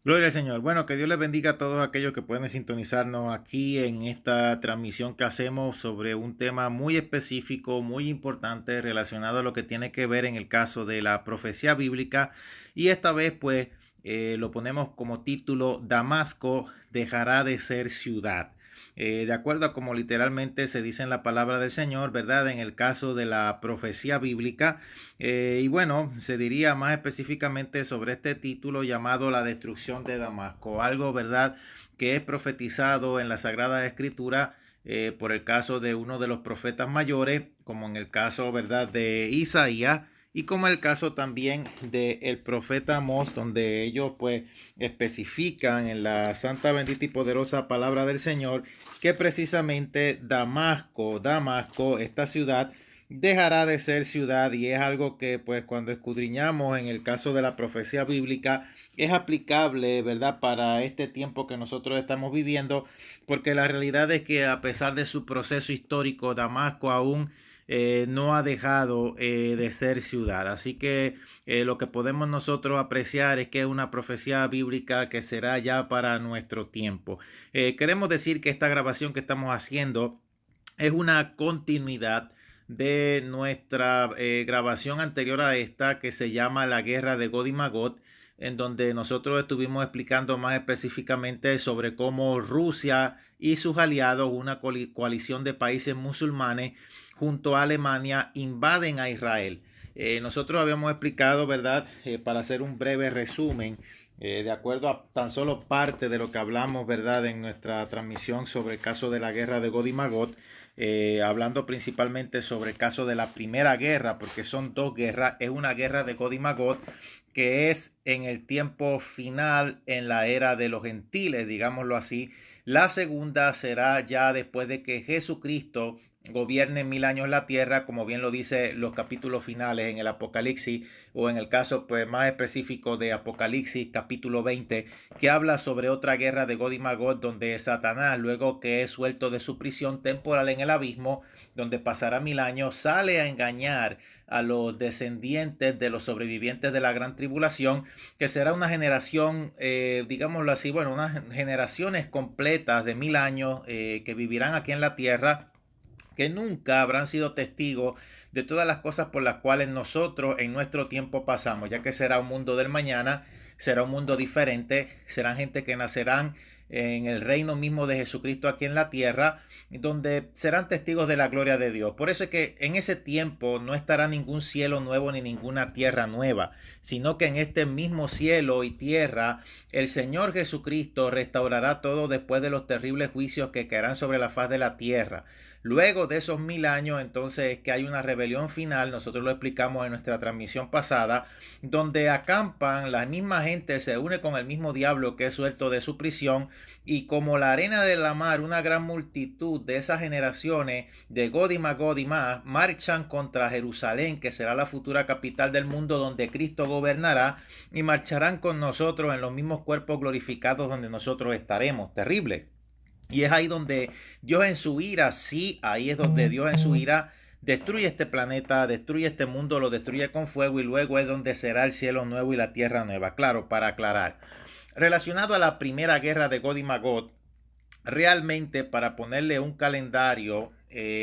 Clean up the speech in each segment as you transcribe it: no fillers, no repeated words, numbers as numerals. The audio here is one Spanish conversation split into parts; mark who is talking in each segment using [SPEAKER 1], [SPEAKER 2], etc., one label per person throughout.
[SPEAKER 1] Gloria al Señor. Bueno, que Dios les bendiga a todos aquellos que pueden sintonizarnos aquí en esta transmisión que hacemos sobre un tema muy específico, muy importante relacionado a lo que tiene que ver en el caso de la profecía bíblica. Y esta vez pues lo ponemos como título: Damasco dejará de ser ciudad. De acuerdo a como literalmente se dice en la palabra del Señor, ¿verdad? En el caso de la profecía bíblica. Y bueno, se diría más específicamente sobre este título llamado La destrucción de Damasco, algo, ¿verdad?, que es profetizado en la Sagrada Escritura por el caso de uno de los profetas mayores, como en el caso, ¿verdad?, de Isaías, y como el caso también del profeta Amós, donde ellos pues especifican en la santa, bendita y poderosa palabra del Señor que precisamente Damasco, esta ciudad, dejará de ser ciudad, y es algo que pues cuando escudriñamos en el caso de la profecía bíblica es aplicable, ¿verdad?, para este tiempo que nosotros estamos viviendo, porque la realidad es que a pesar de su proceso histórico, Damasco aún no ha dejado de ser ciudad. Así que lo que podemos nosotros apreciar es que es una profecía bíblica que será ya para nuestro tiempo. Queremos decir que esta grabación que estamos haciendo es una continuidad de nuestra grabación anterior a esta, que se llama La Guerra de Gog y Magog, en donde nosotros estuvimos explicando más específicamente sobre cómo Rusia y sus aliados, una coalición de países musulmanes junto a Alemania, invaden a Israel. Nosotros habíamos explicado, ¿verdad? Para hacer un breve resumen, de acuerdo a tan solo parte de lo que hablamos, ¿verdad?, en nuestra transmisión sobre el caso de la guerra de Gog y Magog, hablando principalmente sobre el caso de la primera guerra, porque son dos guerras. Es una guerra de Gog y Magog que es en el tiempo final, en la era de los gentiles, digámoslo así. La segunda será ya después de que Jesucristo gobierne 1000 años la tierra, como bien lo dice los capítulos finales en el Apocalipsis, o en el caso pues más específico de Apocalipsis capítulo 20, que habla sobre otra guerra de Gog y Magog, donde Satanás, luego que es suelto de su prisión temporal en el abismo, donde pasará 1000 años, sale a engañar a los descendientes de los sobrevivientes de la gran tribulación, que será una generación, digámoslo así, bueno, unas generaciones completas de 1000 años que vivirán aquí en la tierra, que nunca habrán sido testigos de todas las cosas por las cuales nosotros en nuestro tiempo pasamos, ya que será un mundo del mañana, será un mundo diferente, serán gente que nacerán en el reino mismo de Jesucristo aquí en la tierra, donde serán testigos de la gloria de Dios. Por eso es que en ese tiempo no estará ningún cielo nuevo ni ninguna tierra nueva, sino que en este mismo cielo y tierra el Señor Jesucristo restaurará todo después de los terribles juicios que caerán sobre la faz de la tierra. Luego de esos 1000 años, entonces es que hay una rebelión final. Nosotros lo explicamos en nuestra transmisión pasada, donde acampan, la misma gente se une con el mismo diablo que es suelto de su prisión, y como la arena de la mar, una gran multitud de esas generaciones de Gog y Magog y más marchan contra Jerusalén, que será la futura capital del mundo donde Cristo gobernará, y marcharán con nosotros en los mismos cuerpos glorificados donde nosotros estaremos. Terrible. Y es ahí donde Dios en su ira, sí, ahí es donde Dios en su ira destruye este planeta, destruye este mundo, lo destruye con fuego, y luego es donde será el cielo nuevo y la tierra nueva. Claro, para aclarar. Relacionado a la primera guerra de Gog y Magog, realmente para ponerle un calendario,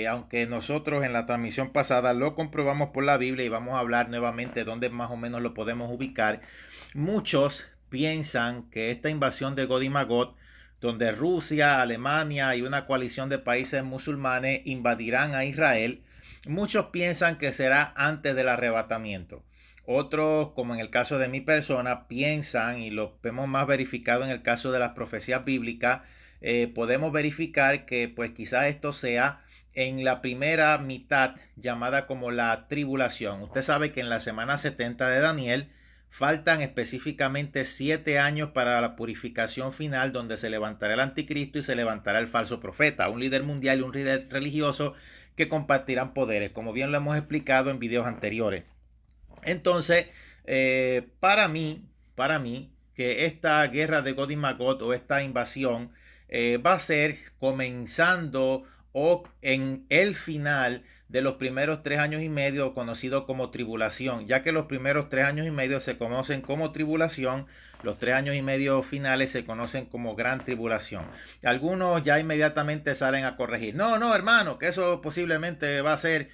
[SPEAKER 1] aunque nosotros en la transmisión pasada lo comprobamos por la Biblia y vamos a hablar nuevamente dónde más o menos lo podemos ubicar, muchos piensan que esta invasión de Gog y Magog, donde Rusia, Alemania y una coalición de países musulmanes invadirán a Israel, muchos piensan que será antes del arrebatamiento. Otros, como en el caso de mi persona, piensan, y lo vemos más verificado en el caso de las profecías bíblicas, podemos verificar que pues quizás esto sea en la primera mitad, llamada como la tribulación. Usted sabe que en la semana 70 de Daniel faltan específicamente 7 años para la purificación final, donde se levantará el anticristo y se levantará el falso profeta, un líder mundial y un líder religioso que compartirán poderes, como bien lo hemos explicado en videos anteriores. Entonces, para mí, que esta guerra de God y Magog, o esta invasión, va a ser comenzando o en el final de los primeros 3 años y medio, conocido como tribulación, ya que los primeros 3 años y medio se conocen como tribulación, los 3 años y medio finales se conocen como gran tribulación. Algunos ya inmediatamente salen a corregir. No, no, hermano, que eso posiblemente va a ser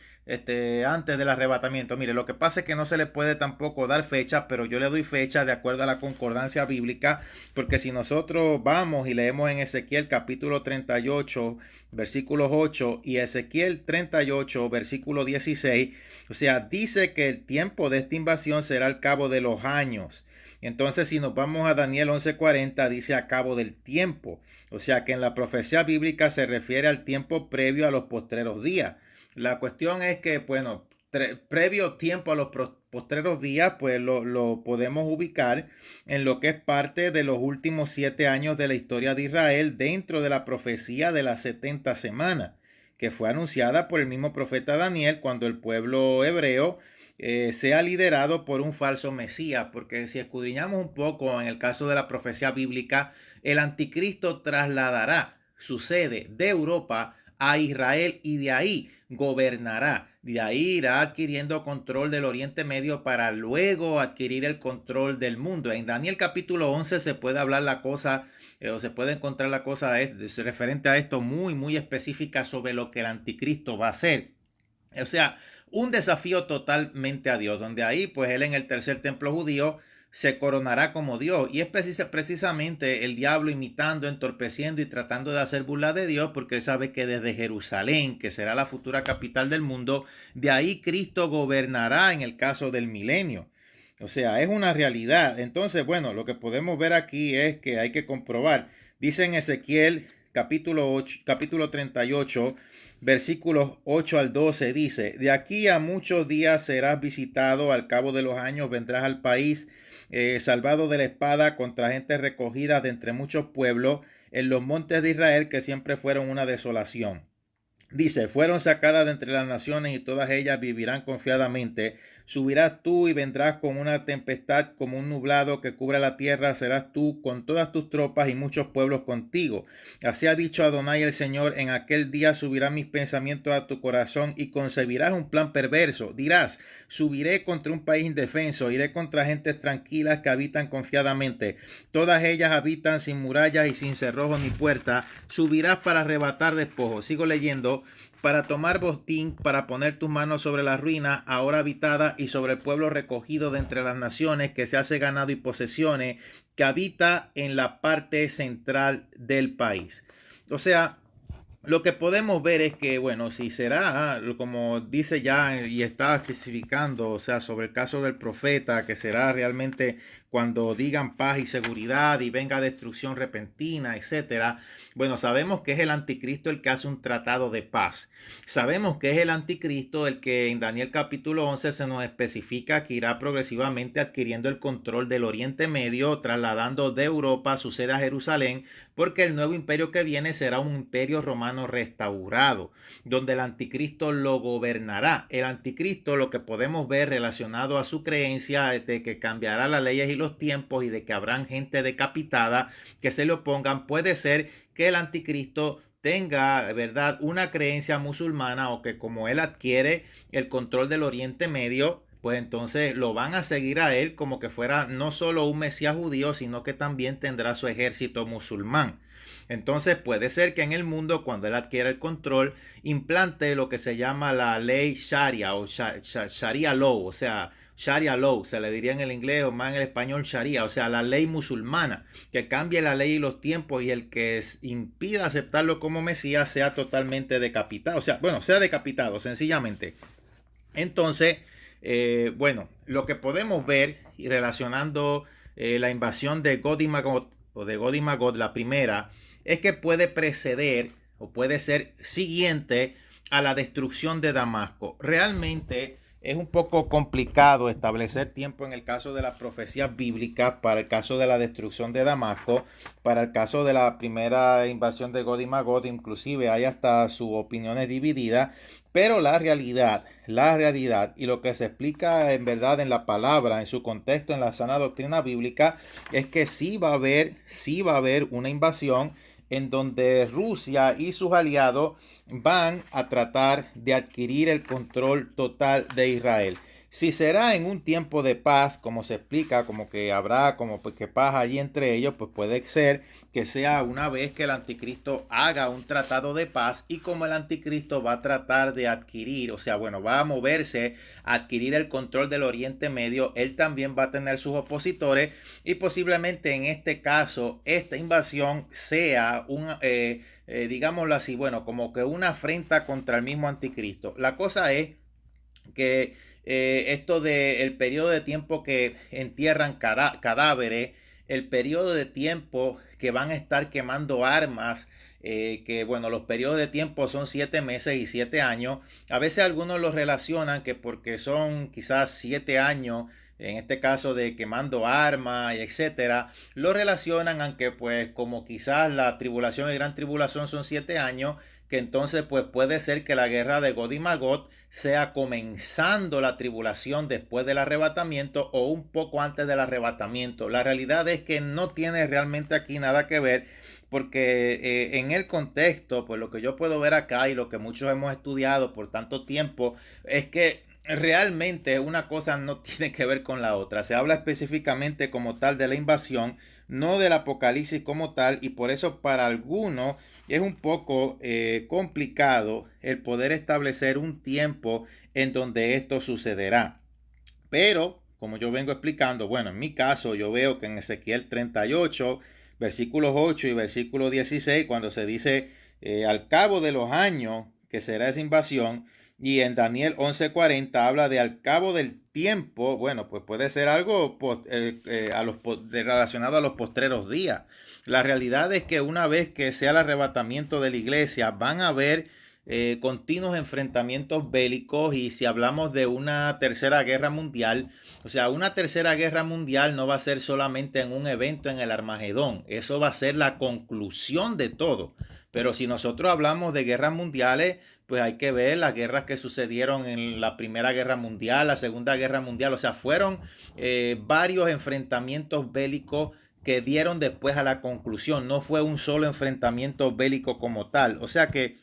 [SPEAKER 1] antes del arrebatamiento. Mire, lo que pasa es que no se le puede tampoco dar fecha, pero yo le doy fecha de acuerdo a la concordancia bíblica, porque si nosotros vamos y leemos en Ezequiel capítulo 38, versículos 8 y Ezequiel 38, versículo 16, o sea, dice que el tiempo de esta invasión será al cabo de los años. Entonces, si nos vamos a Daniel 11:40, dice a cabo del tiempo. O sea que en la profecía bíblica se refiere al tiempo previo a los postreros días. La cuestión es que, bueno, previo tiempo a los postreros días, pues lo podemos ubicar en lo que es parte de los últimos 7 años de la historia de Israel dentro de la profecía de las 70 semanas, que fue anunciada por el mismo profeta Daniel cuando el pueblo hebreo sea liderado por un falso Mesías, porque si escudriñamos un poco en el caso de la profecía bíblica, el anticristo trasladará su sede de Europa a Israel y de ahí gobernará. De ahí irá adquiriendo control del Oriente Medio para luego adquirir el control del mundo. En Daniel capítulo 11 se puede hablar la cosa o se puede encontrar la cosa referente a esto muy, muy específica sobre lo que el anticristo va a hacer. O sea, un desafío totalmente a Dios, donde ahí pues él en el tercer templo judío se coronará como Dios. Y es precisamente el diablo imitando, entorpeciendo y tratando de hacer burla de Dios, porque él sabe que desde Jerusalén, que será la futura capital del mundo, de ahí Cristo gobernará en el caso del milenio. O sea, es una realidad. Entonces, bueno, lo que podemos ver aquí es que hay que comprobar. Dice en Ezequiel capítulo 38, versículos 8 al 12, dice, de aquí a muchos días serás visitado, al cabo de los años vendrás al país, salvado de la espada contra gente recogida de entre muchos pueblos en los montes de Israel que siempre fueron una desolación. Dice, fueron sacadas de entre las naciones y todas ellas vivirán confiadamente. Subirás tú y vendrás con una tempestad, como un nublado que cubre la tierra. Serás tú con todas tus tropas y muchos pueblos contigo. Así ha dicho Adonai el Señor, en aquel día subirán mis pensamientos a tu corazón y concebirás un plan perverso. Dirás, subiré contra un país indefenso, iré contra gentes tranquilas que habitan confiadamente. Todas ellas habitan sin murallas y sin cerrojos ni puertas. Subirás para arrebatar despojos. Sigo leyendo. Para tomar botín, para poner tus manos sobre la ruina ahora habitada y sobre el pueblo recogido de entre las naciones que se hace ganado y posesiones, que habita en la parte central del país. O sea, lo que podemos ver es que, bueno, si será, como dice ya y está especificando, o sea, sobre el caso del profeta, que será realmente cuando digan paz y seguridad y venga destrucción repentina, etcétera. Bueno, sabemos que es el anticristo el que hace un tratado de paz. Sabemos que es el anticristo el que en Daniel capítulo 11 se nos especifica que irá progresivamente adquiriendo el control del Oriente Medio, trasladando de Europa su sede a Jerusalén, porque el nuevo imperio que viene será un imperio romano restaurado, donde el anticristo lo gobernará. El anticristo, lo que podemos ver relacionado a su creencia de que cambiará las leyes y los tiempos y de que habrán gente decapitada que se le opongan, puede ser que el anticristo tenga, ¿verdad?, una creencia musulmana, o que como él adquiere el control del Oriente Medio, pues entonces lo van a seguir a él como que fuera no solo un mesías judío, sino que también tendrá su ejército musulmán. Entonces puede ser que en el mundo, cuando él adquiera el control, implante lo que se llama la ley Sharia o Sharia Law, o sea, Sharia Law, se le diría en el inglés o más en el español Sharia, o sea, la ley musulmana, que cambie la ley y los tiempos, y el que impida aceptarlo como Mesías sea totalmente decapitado, o sea, bueno, sea decapitado sencillamente. Entonces, bueno, lo que podemos ver y relacionando la invasión de God y Magog, o de God y Magog, la primera, es que puede preceder o puede ser siguiente a la destrucción de Damasco. Realmente es un poco complicado establecer tiempo en el caso de las profecías bíblicas para el caso de la destrucción de Damasco, para el caso de la primera invasión de God y Magog, inclusive hay hasta sus opiniones divididas, pero la realidad y lo que se explica en verdad en la palabra, en su contexto, en la sana doctrina bíblica, es que sí va a haber una invasión en donde Rusia y sus aliados van a tratar de adquirir el control total de Israel. Si será en un tiempo de paz, como se explica, como que habrá como pues, que paz allí entre ellos, pues puede ser que sea una vez que el anticristo haga un tratado de paz, y como el anticristo va a tratar de adquirir, o sea, bueno, va a moverse a adquirir el control del Oriente Medio, él también va a tener sus opositores, y posiblemente en este caso esta invasión sea digámoslo así, bueno, como que una afrenta contra el mismo anticristo. La cosa es que esto del periodo de tiempo que entierran cadáveres, el periodo de tiempo que van a estar quemando armas, que bueno, los periodos de tiempo son 7 meses y 7 años. A veces algunos lo relacionan que porque son quizás 7 años, en este caso de quemando armas, etcétera, lo relacionan, aunque pues como quizás la tribulación y gran tribulación son 7 años, que entonces pues puede ser que la guerra de Gog y Magog sea comenzando la tribulación después del arrebatamiento o un poco antes del arrebatamiento. La realidad es que no tiene realmente aquí nada que ver, porque en el contexto, pues lo que yo puedo ver acá y lo que muchos hemos estudiado por tanto tiempo es que realmente una cosa no tiene que ver con la otra. Se habla específicamente como tal de la invasión, no del apocalipsis como tal, y por eso para algunos es un poco complicado el poder establecer un tiempo en donde esto sucederá. Pero, como yo vengo explicando, bueno, en mi caso yo veo que en Ezequiel 38, versículos 8 y versículo 16, cuando se dice al cabo de los años que será esa invasión, y en Daniel 11:40 habla de al cabo del tiempo, bueno, pues puede ser algo relacionado a los postreros días. La realidad es que una vez que sea el arrebatamiento de la iglesia, van a haber continuos enfrentamientos bélicos, y si hablamos de una tercera guerra mundial, o sea, una tercera guerra mundial no va a ser solamente en un evento en el Armagedón, eso va a ser la conclusión de todo. Pero si nosotros hablamos de guerras mundiales, pues hay que ver las guerras que sucedieron en la Primera Guerra Mundial, la Segunda Guerra Mundial, o sea, fueron varios enfrentamientos bélicos que dieron después a la conclusión, no fue un solo enfrentamiento bélico como tal. O sea que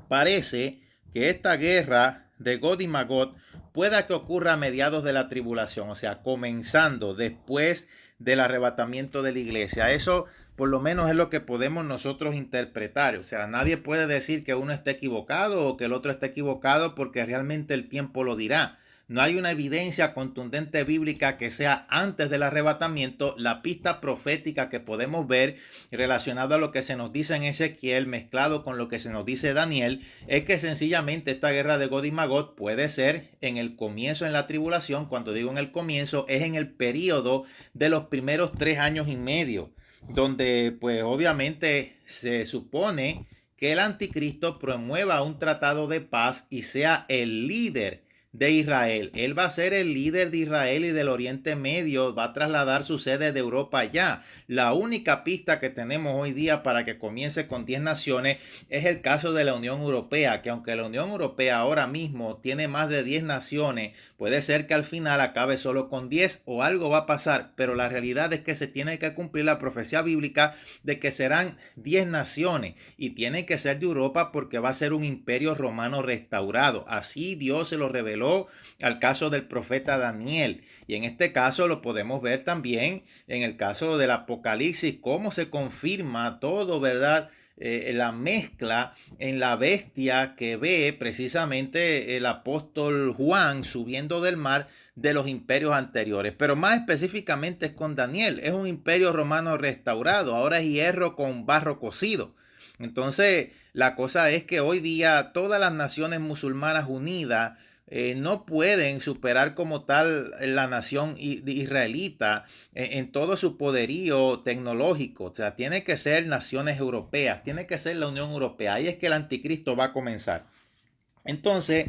[SPEAKER 1] parece que esta guerra de Gog y Magog pueda que ocurra a mediados de la tribulación, o sea, comenzando después del arrebatamiento de la iglesia. Eso por lo menos es lo que podemos nosotros interpretar. O sea, nadie puede decir que uno esté equivocado o que el otro esté equivocado, porque realmente el tiempo lo dirá. No hay una evidencia contundente bíblica que sea antes del arrebatamiento. La pista profética que podemos ver relacionado a lo que se nos dice en Ezequiel, mezclado con lo que se nos dice Daniel, es que sencillamente esta guerra de Gog y Magog puede ser en el comienzo, en la tribulación. Cuando digo en el comienzo, es en el periodo de los primeros 3 años y medio, donde pues obviamente se supone que el anticristo promueva un tratado de paz y sea el líder de Israel. Él va a ser el líder de Israel y del Oriente Medio, va a trasladar su sede de Europa allá. La única pista que tenemos hoy día para que comience con 10 naciones es el caso de la Unión Europea, que aunque la Unión Europea ahora mismo tiene más de 10 naciones, puede ser que al final acabe solo con 10 o algo va a pasar, pero la realidad es que se tiene que cumplir la profecía bíblica de que serán 10 naciones, y tienen que ser de Europa porque va a ser un imperio romano restaurado. Así Dios se lo reveló al caso del profeta Daniel, y en este caso lo podemos ver también en el caso del Apocalipsis, cómo se confirma todo, ¿verdad? La mezcla en la bestia que ve precisamente el apóstol Juan subiendo del mar, de los imperios anteriores. Pero más específicamente es con Daniel, es un imperio romano restaurado, ahora es hierro con barro cocido. Entonces la cosa es que hoy día todas las naciones musulmanas unidas no pueden superar como tal la nación israelita en todo su poderío tecnológico. O sea, tiene que ser naciones europeas, tiene que ser la Unión Europea. Ahí es que el anticristo va a comenzar. Entonces,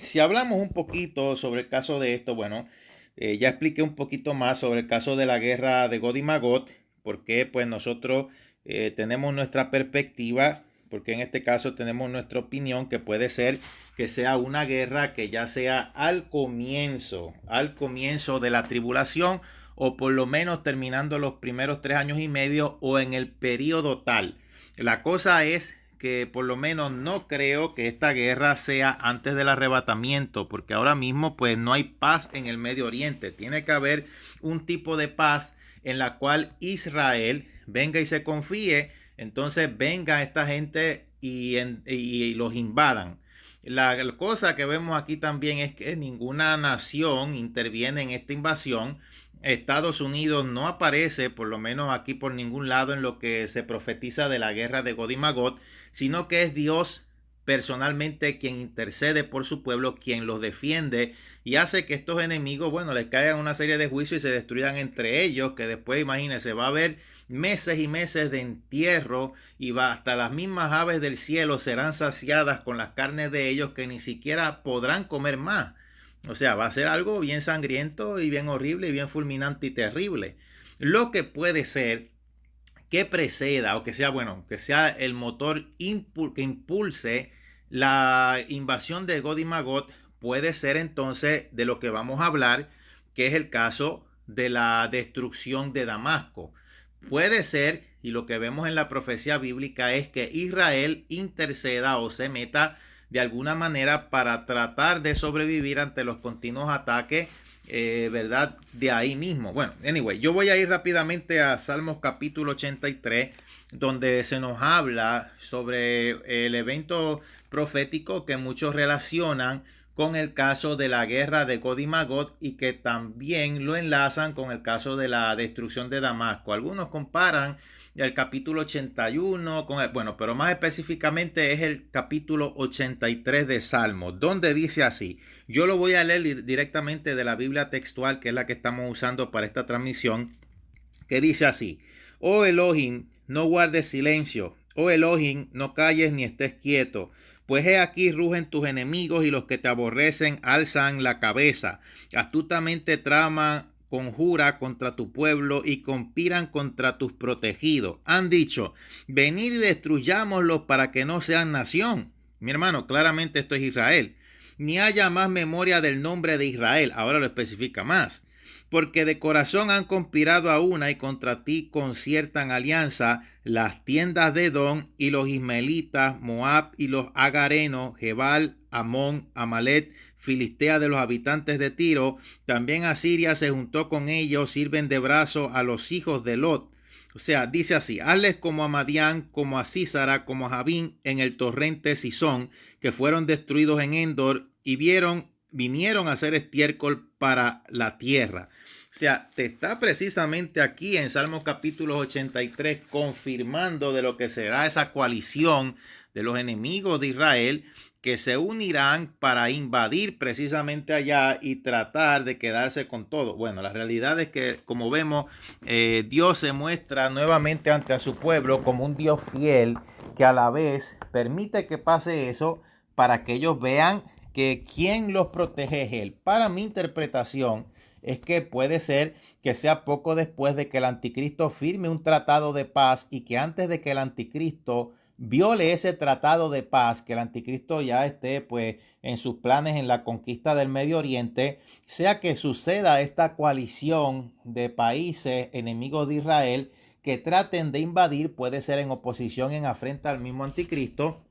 [SPEAKER 1] si hablamos un poquito sobre el caso de esto, bueno, ya expliqué un poquito más sobre el caso de la guerra de Gog y Magog, porque pues nosotros tenemos nuestra perspectiva, porque en este caso tenemos nuestra opinión, que puede ser que sea una guerra que ya sea al comienzo de la tribulación, o por lo menos terminando los primeros 3 años y medio o en el periodo tal. La cosa es que por lo menos no creo que esta guerra sea antes del arrebatamiento, porque ahora mismo pues no hay paz en el Medio Oriente. Tiene que haber un tipo de paz en la cual Israel venga y se confíe, entonces venga esta gente y los invadan. La cosa que vemos aquí también es que ninguna nación interviene en esta invasión. Estados Unidos no aparece, por lo menos aquí por ningún lado, en lo que se profetiza de la guerra de Gog y Magog, sino que es Dios personalmente quien intercede por su pueblo, quien los defiende y hace que estos enemigos, bueno, les caigan una serie de juicios y se destruyan entre ellos, que después, imagínense, va a haber meses y meses de entierro y va hasta las mismas aves del cielo serán saciadas con las carnes de ellos que ni siquiera podrán comer más. O sea, va a ser algo bien sangriento y bien horrible y bien fulminante y terrible. Lo que puede ser que preceda o que sea, bueno, que sea el motor que impulse la invasión de Gog y Magog puede ser entonces de lo que vamos a hablar, que es el caso de la destrucción de Damasco. Puede ser, y lo que vemos en la profecía bíblica es que Israel interceda o se meta de alguna manera para tratar de sobrevivir ante los continuos ataques, ¿verdad? De ahí mismo. Bueno, anyway, yo voy a ir rápidamente a Salmos capítulo 83, donde se nos habla sobre el evento profético que muchos relacionan con el caso de la guerra de Gog y Magog y que también lo enlazan con el caso de la destrucción de Damasco. Algunos comparan el capítulo 81 con bueno, pero más específicamente es el capítulo 83 de Salmos, donde dice así. Yo lo voy a leer directamente de la Biblia textual, que es la que estamos usando para esta transmisión, que dice así: Oh Elohim, no guardes silencio. Oh Elohim, no calles ni estés quieto. Pues he aquí rugen tus enemigos y los que te aborrecen alzan la cabeza. Astutamente traman conjura contra tu pueblo y conspiran contra tus protegidos. Han dicho, venid y destruyámoslos para que no sean nación. Mi hermano, claramente esto es Israel. Ni haya más memoria del nombre de Israel. Ahora lo especifica más. Porque de corazón han conspirado a una y contra ti conciertan alianza las tiendas de Edom y los ismaelitas, Moab y los agarenos, Jebal, Amón, Amalet, Filistea de los habitantes de Tiro. También Asiria se juntó con ellos, sirven de brazo a los hijos de Lot. O sea, dice así: hazles como a Madián, como a Sísara, como a Javín en el torrente Sison, que fueron destruidos en Endor y vinieron a ser estiércol para la tierra. O sea, te está precisamente aquí en Salmos capítulo 83 confirmando de lo que será esa coalición de los enemigos de Israel que se unirán para invadir precisamente allá y tratar de quedarse con todo. Bueno, la realidad es que, como vemos, Dios se muestra nuevamente ante a su pueblo como un Dios fiel que a la vez permite que pase eso para que ellos vean que quien los protege es Él. Para mi interpretación es que puede ser que sea poco después de que el anticristo firme un tratado de paz y que antes de que el anticristo viole ese tratado de paz, que el anticristo ya esté pues en sus planes en la conquista del Medio Oriente, sea que suceda esta coalición de países enemigos de Israel que traten de invadir, puede ser en oposición, en afrenta al mismo anticristo,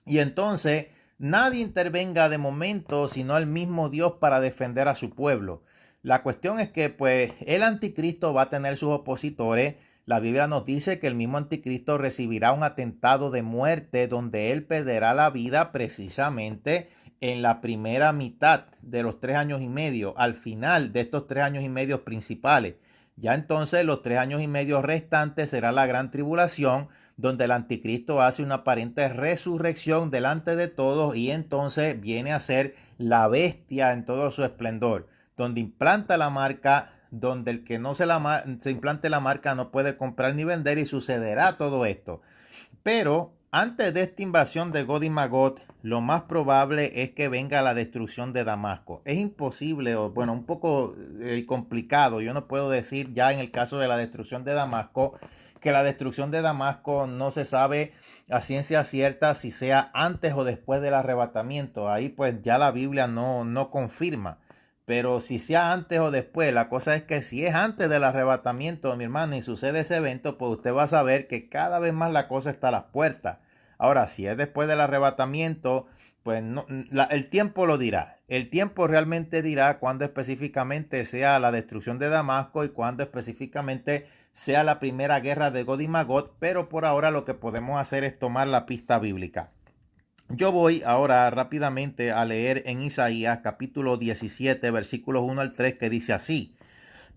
[SPEAKER 1] y entonces nadie intervenga de momento sino el mismo Dios para defender a su pueblo. La cuestión es que pues el anticristo va a tener sus opositores. La Biblia nos dice que el mismo anticristo recibirá un atentado de muerte donde él perderá la vida precisamente en la primera mitad de los 3 años y medio, al final de estos 3 años y medio principales. Ya entonces los 3 años y medio restantes será la gran tribulación, donde el anticristo hace una aparente resurrección delante de todos y entonces viene a ser la bestia en todo su esplendor, donde implanta la marca, donde el que no se implante la marca no puede comprar ni vender, y sucederá todo esto. Pero antes de esta invasión de Gog y Magog, lo más probable es que venga la destrucción de Damasco. Es imposible, o bueno, un poco complicado. Yo no puedo decir ya en el caso de la destrucción de Damasco, que la destrucción de Damasco no se sabe a ciencia cierta si sea antes o después del arrebatamiento. Ahí pues ya la Biblia no confirma. pero si sea antes o después, la cosa es que si es antes del arrebatamiento, mi hermano, y sucede ese evento, pues usted va a saber que cada vez más la cosa está a las puertas. Ahora, si es después del arrebatamiento, pues no, el tiempo lo dirá. El tiempo realmente dirá cuándo específicamente sea la destrucción de Damasco y cuándo específicamente sea la primera guerra de Gog y Magog, pero por ahora lo que podemos hacer es tomar la pista bíblica. Yo voy ahora rápidamente a leer en Isaías capítulo 17 versículos 1 al 3 que dice así: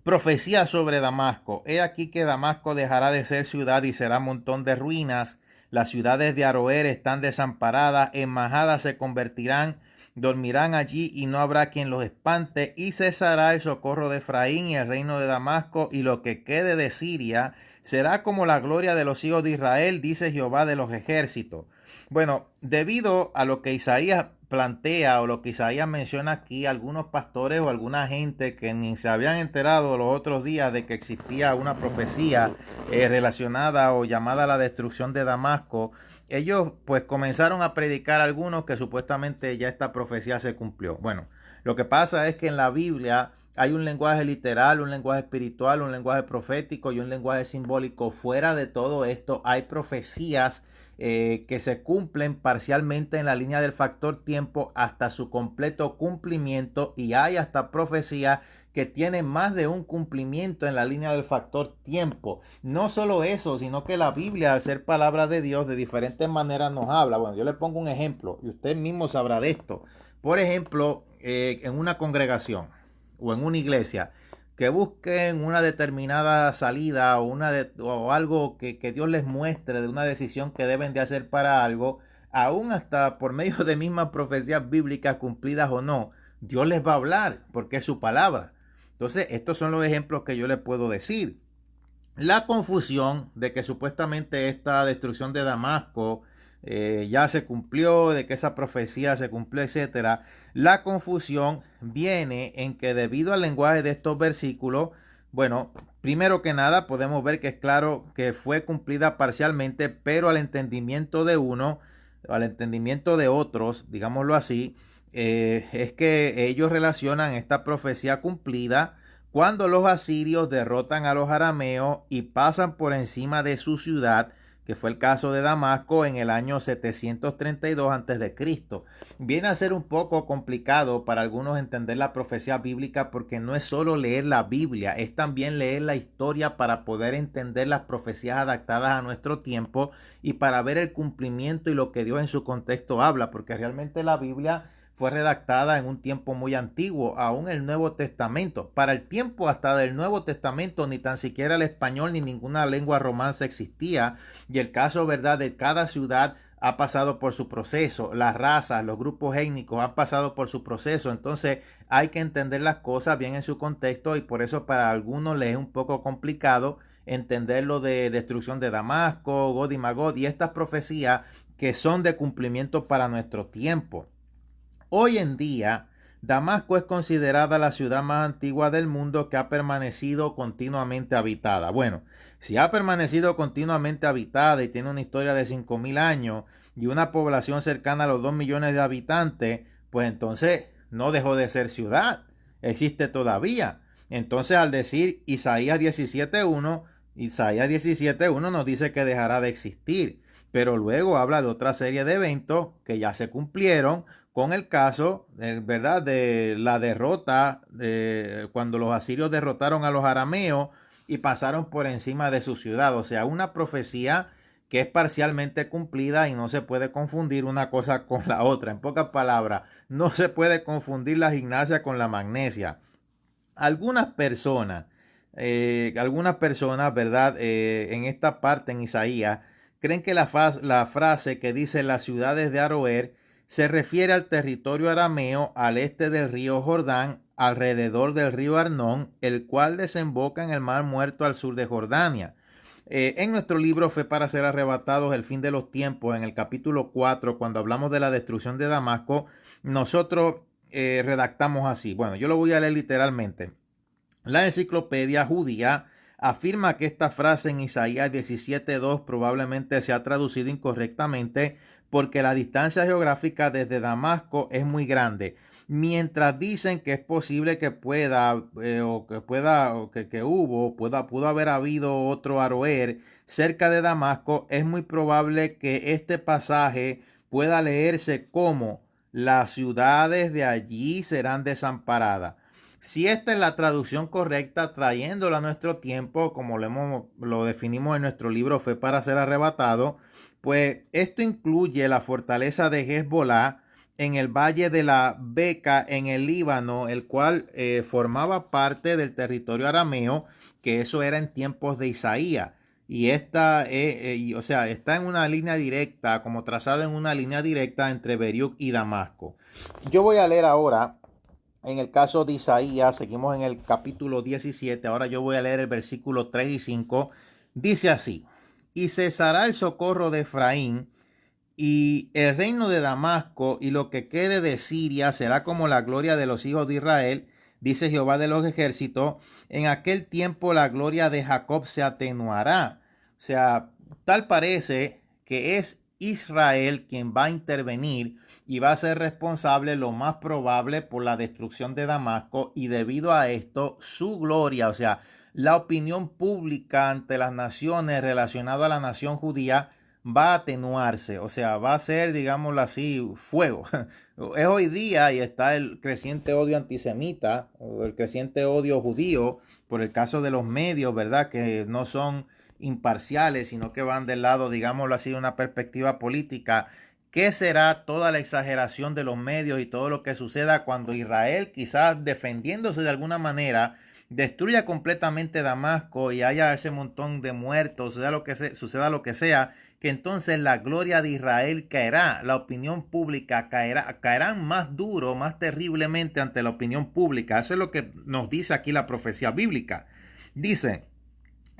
[SPEAKER 1] profecía sobre Damasco. He aquí que Damasco dejará de ser ciudad y será montón de ruinas. Las ciudades de Aroer están desamparadas, en majadas se convertirán, dormirán allí y no habrá quien los espante, y cesará el socorro de Efraín y el reino de Damasco, y lo que quede de Siria será como la gloria de los hijos de Israel, dice Jehová de los ejércitos. Bueno, debido a lo que Isaías plantea o lo que Isaías menciona aquí, algunos pastores o alguna gente que ni se habían enterado los otros días de que existía una profecía relacionada o llamada a la destrucción de Damasco, ellos pues comenzaron a predicar algunos que supuestamente ya esta profecía se cumplió. Bueno, lo que pasa es que en la Biblia hay un lenguaje literal, un lenguaje espiritual, un lenguaje profético y un lenguaje simbólico. Fuera de todo esto hay profecías que se cumplen parcialmente en la línea del factor tiempo hasta su completo cumplimiento, y hay hasta profecías que tienen más de un cumplimiento en la línea del factor tiempo. No solo eso, sino que la Biblia, al ser palabra de Dios, de diferentes maneras nos habla. Bueno, yo le pongo un ejemplo y usted mismo sabrá de esto. Por ejemplo, en una congregación o en una iglesia, que busquen una determinada salida o algo que Dios les muestre de una decisión que deben de hacer para algo, aún hasta por medio de mismas profecías bíblicas cumplidas o no, Dios les va a hablar porque es su palabra. Entonces, estos son los ejemplos que yo les puedo decir. La confusión de que supuestamente esta destrucción de Damasco ya se cumplió, de que esa profecía se cumplió, etcétera. La confusión viene en que debido al lenguaje de estos versículos, bueno, primero que nada podemos ver que es claro que fue cumplida parcialmente, pero al entendimiento de uno, al entendimiento de otros, digámoslo así, es que ellos relacionan esta profecía cumplida cuando los asirios derrotan a los arameos y pasan por encima de su ciudad, que fue el caso de Damasco en el año 732 a.C. Viene a ser un poco complicado para algunos entender la profecía bíblica porque no es solo leer la Biblia, es también leer la historia para poder entender las profecías adaptadas a nuestro tiempo y para ver el cumplimiento y lo que Dios en su contexto habla, porque realmente la Biblia fue redactada en un tiempo muy antiguo, aún el Nuevo Testamento. Para el tiempo hasta del Nuevo Testamento ni tan siquiera el español ni ninguna lengua romance existía, y el caso, verdad, de cada ciudad ha pasado por su proceso, las razas, los grupos étnicos han pasado por su proceso, entonces hay que entender las cosas bien en su contexto, y por eso para algunos les es un poco complicado entender lo de destrucción de Damasco, Gog y Magog y estas profecías que son de cumplimiento para nuestro tiempo. Hoy en día, Damasco es considerada la ciudad más antigua del mundo que ha permanecido continuamente habitada. Bueno, si ha permanecido continuamente habitada y tiene una historia de 5.000 años y una población cercana a los 2 millones de habitantes, pues entonces no dejó de ser ciudad, existe todavía. Entonces, al decir Isaías 17.1, Isaías 17.1 nos dice que dejará de existir, pero luego habla de otra serie de eventos que ya se cumplieron, con el caso, ¿verdad?, de la derrota, de cuando los asirios derrotaron a los arameos y pasaron por encima de su ciudad. O sea, una profecía que es parcialmente cumplida y no se puede confundir una cosa con la otra. En pocas palabras, no se puede confundir la gimnasia con la magnesia. Algunas personas, ¿verdad?, en esta parte en Isaías, creen que la frase que dice las ciudades de Aroer se refiere al territorio arameo al este del río Jordán, alrededor del río Arnón, el cual desemboca en el Mar Muerto al sur de Jordania. En nuestro libro Fe para ser arrebatados, el fin de los tiempos, en el capítulo 4, cuando hablamos de la destrucción de Damasco, nosotros redactamos así. Bueno, yo lo voy a leer literalmente. La enciclopedia judía afirma que esta frase en Isaías 17.2 probablemente se ha traducido incorrectamente porque la distancia geográfica desde Damasco es muy grande mientras dicen que es posible que pueda, pudo haber habido otro Aroer cerca de Damasco, es muy probable que este pasaje pueda leerse como las ciudades de allí serán desamparadas. Si esta es la traducción correcta, trayéndola a nuestro tiempo, como lo definimos en nuestro libro Fe para ser arrebatado, pues esto incluye la fortaleza de Hezbolá en el valle de la Beca en el Líbano, el cual formaba parte del territorio arameo, que eso era en tiempos de Isaías. Y esta, o sea, está en una línea directa, como trazado en una línea directa entre Beirut y Damasco. Yo voy a leer ahora, en el caso de Isaías, seguimos en el capítulo 17, ahora yo voy a leer el versículo 3 y 5. Dice así: y cesará el socorro de Efraín, y el reino de Damasco y lo que quede de Siria será como la gloria de los hijos de Israel, dice Jehová de los ejércitos. En aquel tiempo la gloria de Jacob se atenuará. O sea, tal parece que es Israel quien va a intervenir y va a ser responsable, lo más probable, por la destrucción de Damasco, y debido a esto su gloria, o sea, la opinión pública ante las naciones relacionada a la nación judía, va a atenuarse, o sea, va a ser, digámoslo así, fuego. Es hoy día, y está el creciente odio antisemita, o el creciente odio judío, por el caso de los medios, ¿verdad? Que no son imparciales, sino que van del lado, digámoslo así, de una perspectiva política. ¿Qué será toda la exageración de los medios y todo lo que suceda cuando Israel, quizás defendiéndose de alguna manera, destruya completamente Damasco y haya ese montón de muertos, suceda lo que sea, que entonces la gloria de Israel caerá, la opinión pública caerán más duro, más terriblemente ante la opinión pública? Eso es lo que nos dice aquí la profecía bíblica. Dice: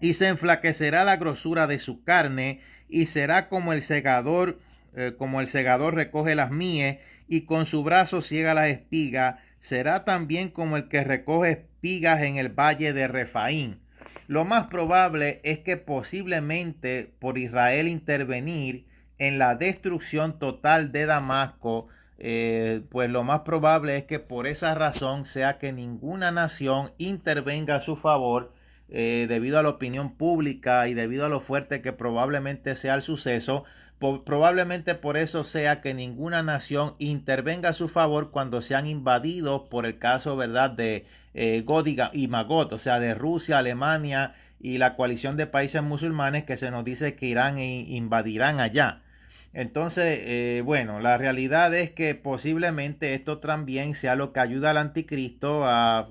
[SPEAKER 1] y se enflaquecerá la grosura de su carne, y será como el segador recoge las mies, y con su brazo ciega las espigas. Será también como el que recoge espigas en el valle de Refaín. Lo más probable es que posiblemente por Israel intervenir en la destrucción total de Damasco, pues lo más probable es que por esa razón sea que ninguna nación intervenga a su favor, debido a la opinión pública y debido a lo fuerte que probablemente sea el suceso. Probablemente por eso sea que ninguna nación intervenga a su favor cuando sean invadidos por el caso, ¿verdad?, de Gog y Magog, o sea, de Rusia, Alemania y la coalición de países musulmanes, que se nos dice que irán e invadirán allá. Entonces, bueno, la realidad es que posiblemente esto también sea lo que ayuda al anticristo a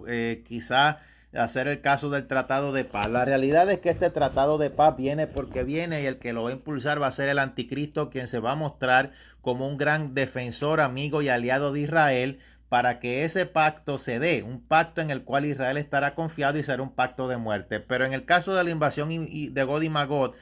[SPEAKER 1] quizá hacer el caso del tratado de paz. La realidad es que este tratado de paz viene porque viene, y el que lo va a impulsar va a ser el anticristo, quien se va a mostrar como un gran defensor, amigo y aliado de Israel, para que ese pacto se dé, un pacto en el cual Israel estará confiado y será un pacto de muerte. Pero en el caso de la invasión de Gog y Magog,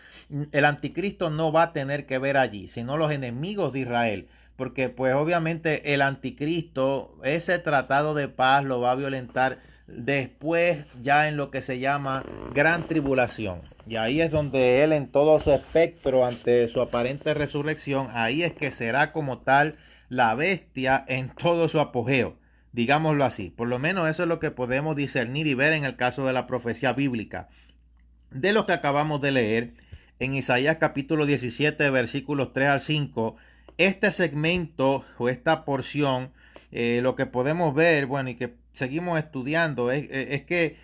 [SPEAKER 1] el anticristo no va a tener que ver allí, sino los enemigos de Israel, porque pues obviamente el anticristo, ese tratado de paz lo va a violentar después, ya en lo que se llama gran tribulación. Y ahí es donde él, en todo su espectro, ante su aparente resurrección, ahí es que será como tal la bestia en todo su apogeo, digámoslo así. Por lo menos eso es lo que podemos discernir y ver en el caso de la profecía bíblica. De lo que acabamos de leer en Isaías capítulo 17, versículos 3 al 5, este segmento o esta porción, lo que podemos ver, bueno, y que seguimos estudiando, es que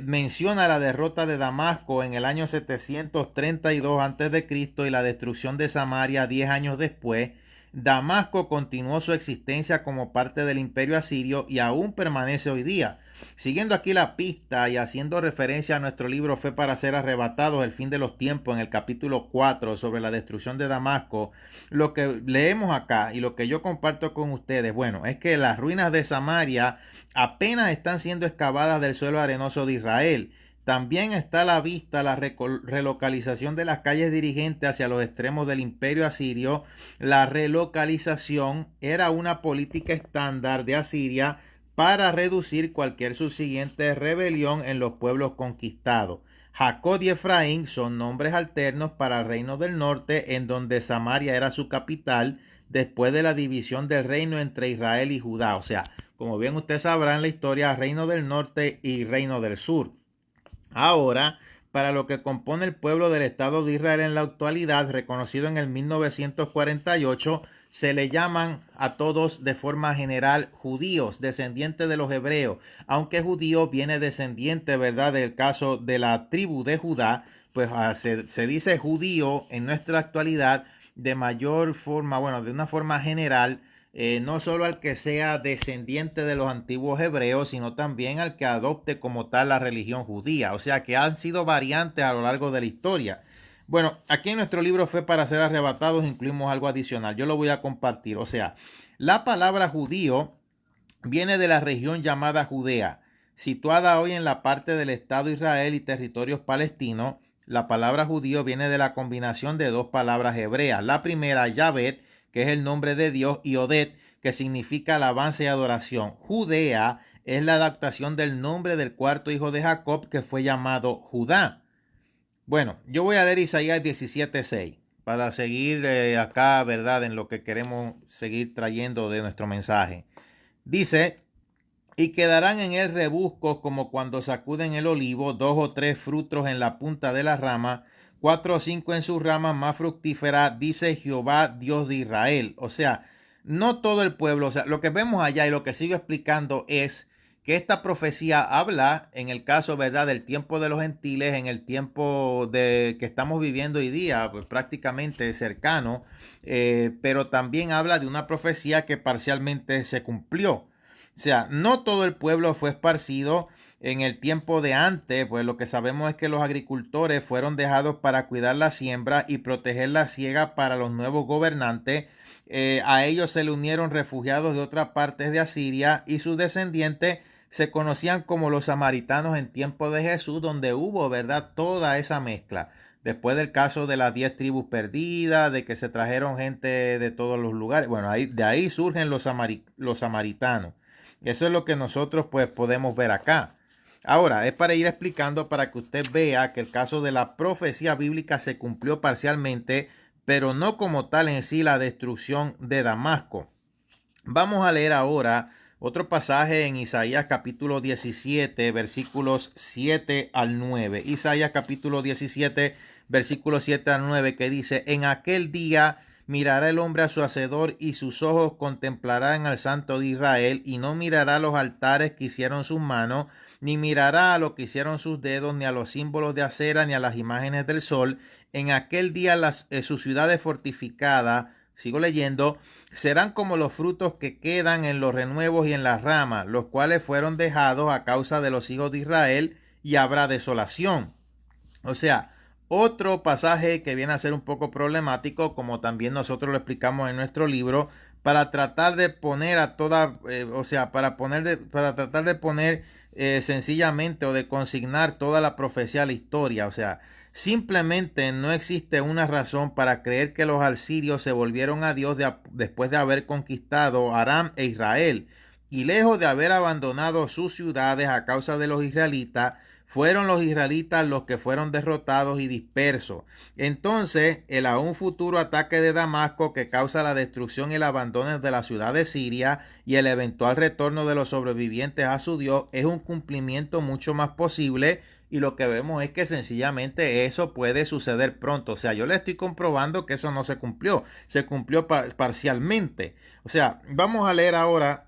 [SPEAKER 1] menciona la derrota de Damasco en el año 732 a.C. y la destrucción de Samaria 10 años después. Damasco continuó su existencia como parte del imperio asirio y aún permanece hoy día. Siguiendo aquí la pista y haciendo referencia a nuestro libro Fe para ser arrebatados, el fin de los tiempos, en el capítulo 4 sobre la destrucción de Damasco, lo que leemos acá y lo que yo comparto con ustedes, bueno, es que las ruinas de Samaria apenas están siendo excavadas del suelo arenoso de Israel. También está a la vista la relocalización de las calles dirigentes hacia los extremos del imperio asirio. La relocalización era una política estándar de Asiria para reducir cualquier subsiguiente rebelión en los pueblos conquistados. Jacob y Efraín son nombres alternos para el reino del norte, en donde Samaria era su capital, después de la división del reino entre Israel y Judá. O sea, como bien usted sabrá en la historia, reino del norte y reino del sur. Ahora, para lo que compone el pueblo del Estado de Israel en la actualidad, reconocido en el 1948, se le llaman a todos de forma general judíos, descendientes de los hebreos. Aunque judío viene descendiente, ¿verdad?, del caso de la tribu de Judá, pues se dice judío en nuestra actualidad de mayor forma, bueno, de una forma general, no solo al que sea descendiente de los antiguos hebreos, sino también al que adopte como tal la religión judía. O sea que han sido variantes a lo largo de la historia. Bueno, aquí en nuestro libro Fe para ser arrebatados incluimos algo adicional. Yo lo voy a compartir. O sea, la palabra judío viene de la región llamada Judea, situada hoy en la parte del Estado de Israel y territorios palestinos. La palabra judío viene de la combinación de dos palabras hebreas. La primera, Yahvé, que es el nombre de Dios, y Odet, que significa alabanza y adoración. Judea es la adaptación del nombre del cuarto hijo de Jacob, que fue llamado Judá. Bueno, yo voy a leer Isaías 17:6 para seguir acá, ¿verdad?, en lo que queremos seguir trayendo de nuestro mensaje. Dice: y quedarán en él rebuscos como cuando sacuden el olivo, 2 o 3 frutos en la punta de la rama, 4 o 5 en sus ramas más fructíferas, dice Jehová Dios de Israel. O sea, no todo el pueblo, o sea, lo que vemos allá y lo que sigo explicando es que esta profecía habla, en el caso, ¿verdad?, del tiempo de los gentiles, en el tiempo de que estamos viviendo hoy día, pues prácticamente cercano, pero también habla de una profecía que parcialmente se cumplió. O sea, no todo el pueblo fue esparcido en el tiempo de antes, pues lo que sabemos es que los agricultores fueron dejados para cuidar la siembra y proteger la siega para los nuevos gobernantes. A ellos se le unieron refugiados de otras partes de Asiria y sus descendientes se conocían como los samaritanos en tiempo de Jesús, donde hubo, ¿verdad?, toda esa mezcla. Después del caso de las 10 tribus perdidas, de que se trajeron gente de todos los lugares. Bueno, de ahí surgen los samaritanos. Eso es lo que nosotros pues podemos ver acá. Ahora, es para ir explicando para que usted vea que el caso de la profecía bíblica se cumplió parcialmente, pero no como tal en sí la destrucción de Damasco. Vamos a leer ahora otro pasaje en Isaías capítulo 17, versículos 7 al 9. Isaías capítulo 17, versículos 7 al 9, que dice: en aquel día mirará el hombre a su hacedor y sus ojos contemplarán al Santo de Israel, y no mirará los altares que hicieron sus manos, ni mirará a lo que hicieron sus dedos, ni a los símbolos de acera, ni a las imágenes del sol. En aquel día sus ciudades fortificadas, sigo leyendo, serán como los frutos que quedan en los renuevos y en las ramas, los cuales fueron dejados a causa de los hijos de Israel, y habrá desolación. O sea, otro pasaje que viene a ser un poco problemático, como también nosotros lo explicamos en nuestro libro, para tratar de poner a toda, o sea, para tratar de poner sencillamente, o de consignar toda la profecía a la historia. O sea, simplemente no existe una razón para creer que los asirios se volvieron a Dios después de haber conquistado Aram e Israel. Y lejos de haber abandonado sus ciudades a causa de los israelitas, fueron los israelitas los que fueron derrotados y dispersos. Entonces, el aún futuro ataque de Damasco, que causa la destrucción y el abandono de la ciudad de Siria, y el eventual retorno de los sobrevivientes a su Dios, es un cumplimiento mucho más posible. Y lo que vemos es que sencillamente eso puede suceder pronto. O sea, yo le estoy comprobando que eso no se cumplió. Se cumplió parcialmente. O sea, vamos a leer ahora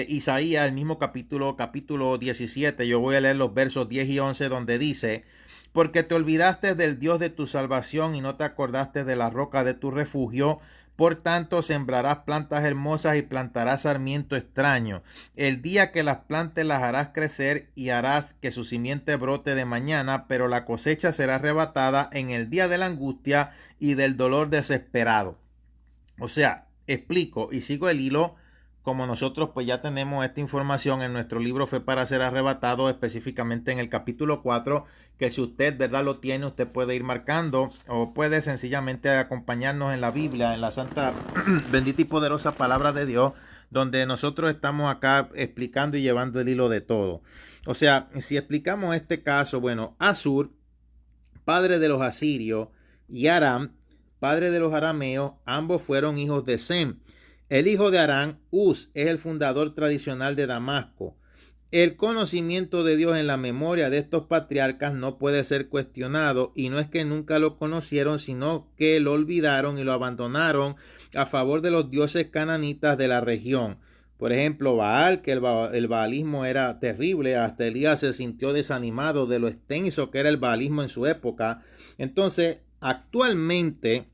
[SPEAKER 1] Isaías, el mismo capítulo 17. Yo voy a leer los versos 10 y 11, donde dice: porque te olvidaste del Dios de tu salvación y no te acordaste de la roca de tu refugio. Por tanto, sembrarás plantas hermosas y plantarás sarmiento extraño. El día que las plantes las harás crecer y harás que su simiente brote de mañana, pero la cosecha será arrebatada en el día de la angustia y del dolor desesperado. O sea, explico y sigo el hilo. Como nosotros pues ya tenemos esta información en nuestro libro Fe para ser arrebatado, específicamente en el capítulo 4, que si usted, ¿verdad?, lo tiene, usted puede ir marcando o puede sencillamente acompañarnos en la Biblia, en la santa, bendita y poderosa palabra de Dios, donde nosotros estamos acá explicando y llevando el hilo de todo. O sea, si explicamos este caso, bueno, Asur, padre de los asirios, y Aram, padre de los arameos, ambos fueron hijos de Sem. El hijo de Harán, Uz, es el fundador tradicional de Damasco. El conocimiento de Dios en la memoria de estos patriarcas no puede ser cuestionado, y no es que nunca lo conocieron, sino que lo olvidaron y lo abandonaron a favor de los dioses cananitas de la región. Por ejemplo, Baal, que el baalismo era terrible, hasta Elías se sintió desanimado de lo extenso que era el baalismo en su época. Entonces, actualmente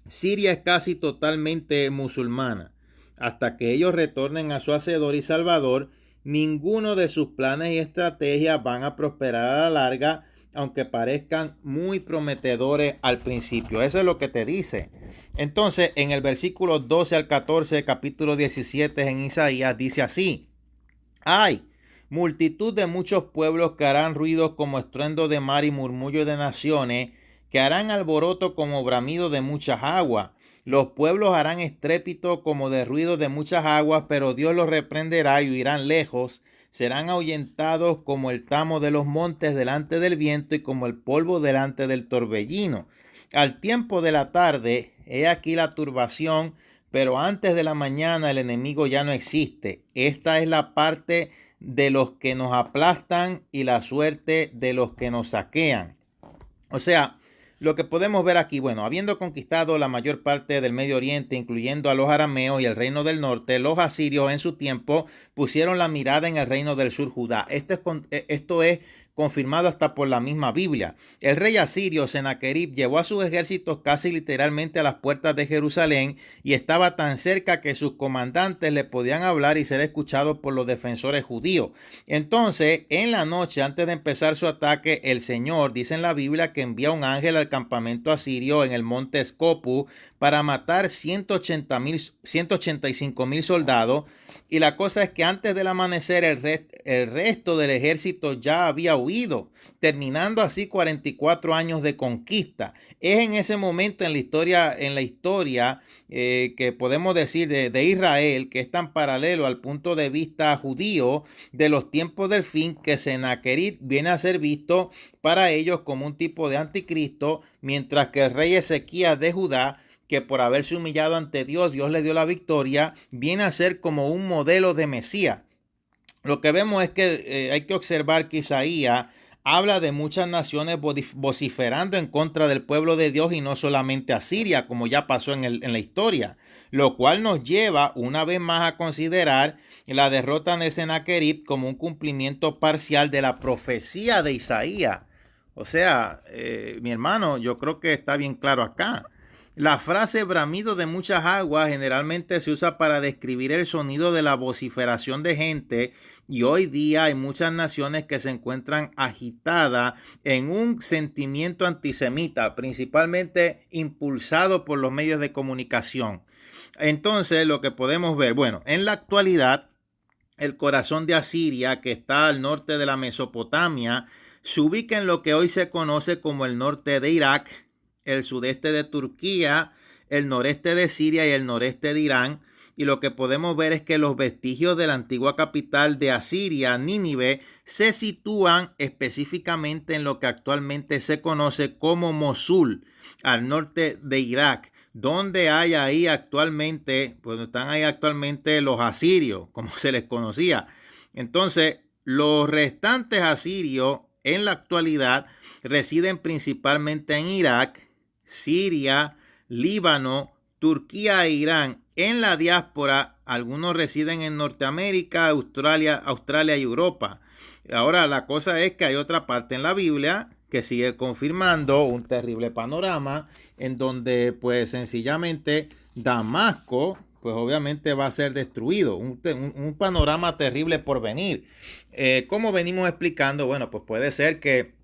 [SPEAKER 1] Siria es casi totalmente musulmana. Hasta que ellos retornen a su Hacedor y Salvador, ninguno de sus planes y estrategias van a prosperar a la larga, aunque parezcan muy prometedores al principio. Eso es lo que te dice. Entonces, en el versículo 12 al 14, capítulo 17 en Isaías, dice así: hay multitud de muchos pueblos que harán ruidos como estruendo de mar y murmullo de naciones, que harán alboroto como bramido de muchas aguas. Los pueblos harán estrépito como de ruido de muchas aguas, pero Dios los reprenderá y huirán lejos. Serán ahuyentados como el tamo de los montes delante del viento y como el polvo delante del torbellino. Al tiempo de la tarde, he aquí la turbación, pero antes de la mañana el enemigo ya no existe. Esta es la parte de los que nos aplastan y la suerte de los que nos saquean. O sea, lo que podemos ver aquí, bueno, habiendo conquistado la mayor parte del Medio Oriente, incluyendo a los arameos y el reino del norte, los asirios en su tiempo pusieron la mirada en el reino del sur, Judá. Esto es confirmado hasta por la misma Biblia. El rey asirio Sennacherib llevó a sus ejércitos casi literalmente a las puertas de Jerusalén y estaba tan cerca que sus comandantes le podían hablar y ser escuchados por los defensores judíos. Entonces, en la noche, antes de empezar su ataque, el Señor, dice en la Biblia, que envía un ángel al campamento asirio en el monte Escopu para matar 185,000 soldados. Y la cosa es que antes del amanecer el resto del ejército ya había huido, terminando así 44 años de conquista. Es en ese momento en la historia que podemos decir de Israel, que es tan paralelo al punto de vista judío de los tiempos del fin, que Sennacherib viene a ser visto para ellos como un tipo de anticristo, mientras que el rey Ezequías de Judá, que por haberse humillado ante Dios, Dios le dio la victoria, viene a ser como un modelo de Mesías. Lo que vemos es que hay que observar que Isaías habla de muchas naciones vociferando en contra del pueblo de Dios y no solamente a Siria, como ya pasó en la historia, lo cual nos lleva una vez más a considerar la derrota de Sennacherib como un cumplimiento parcial de la profecía de Isaías. O sea, mi hermano, yo creo que está bien claro acá. La frase bramido de muchas aguas generalmente se usa para describir el sonido de la vociferación de gente, y hoy día hay muchas naciones que se encuentran agitadas en un sentimiento antisemita, principalmente impulsado por los medios de comunicación. Entonces, lo que podemos ver, bueno, en la actualidad, el corazón de Asiria, que está al norte de la Mesopotamia, se ubica en lo que hoy se conoce como el norte de Irak, el sudeste de Turquía, el noreste de Siria y el noreste de Irán. Y lo que podemos ver es que los vestigios de la antigua capital de Asiria, Nínive, se sitúan específicamente en lo que actualmente se conoce como Mosul, al norte de Irak, donde hay ahí actualmente, pues están ahí actualmente los asirios, como se les conocía. Entonces, los restantes asirios en la actualidad residen principalmente en Irak, Siria, Líbano, Turquía e Irán. En la diáspora, algunos residen en Norteamérica, Australia y Europa. Ahora, la cosa es que hay otra parte en la Biblia que sigue confirmando un terrible panorama en donde, pues, sencillamente Damasco, pues obviamente va a ser destruido. Un panorama terrible por venir. Como venimos explicando, bueno, pues puede ser que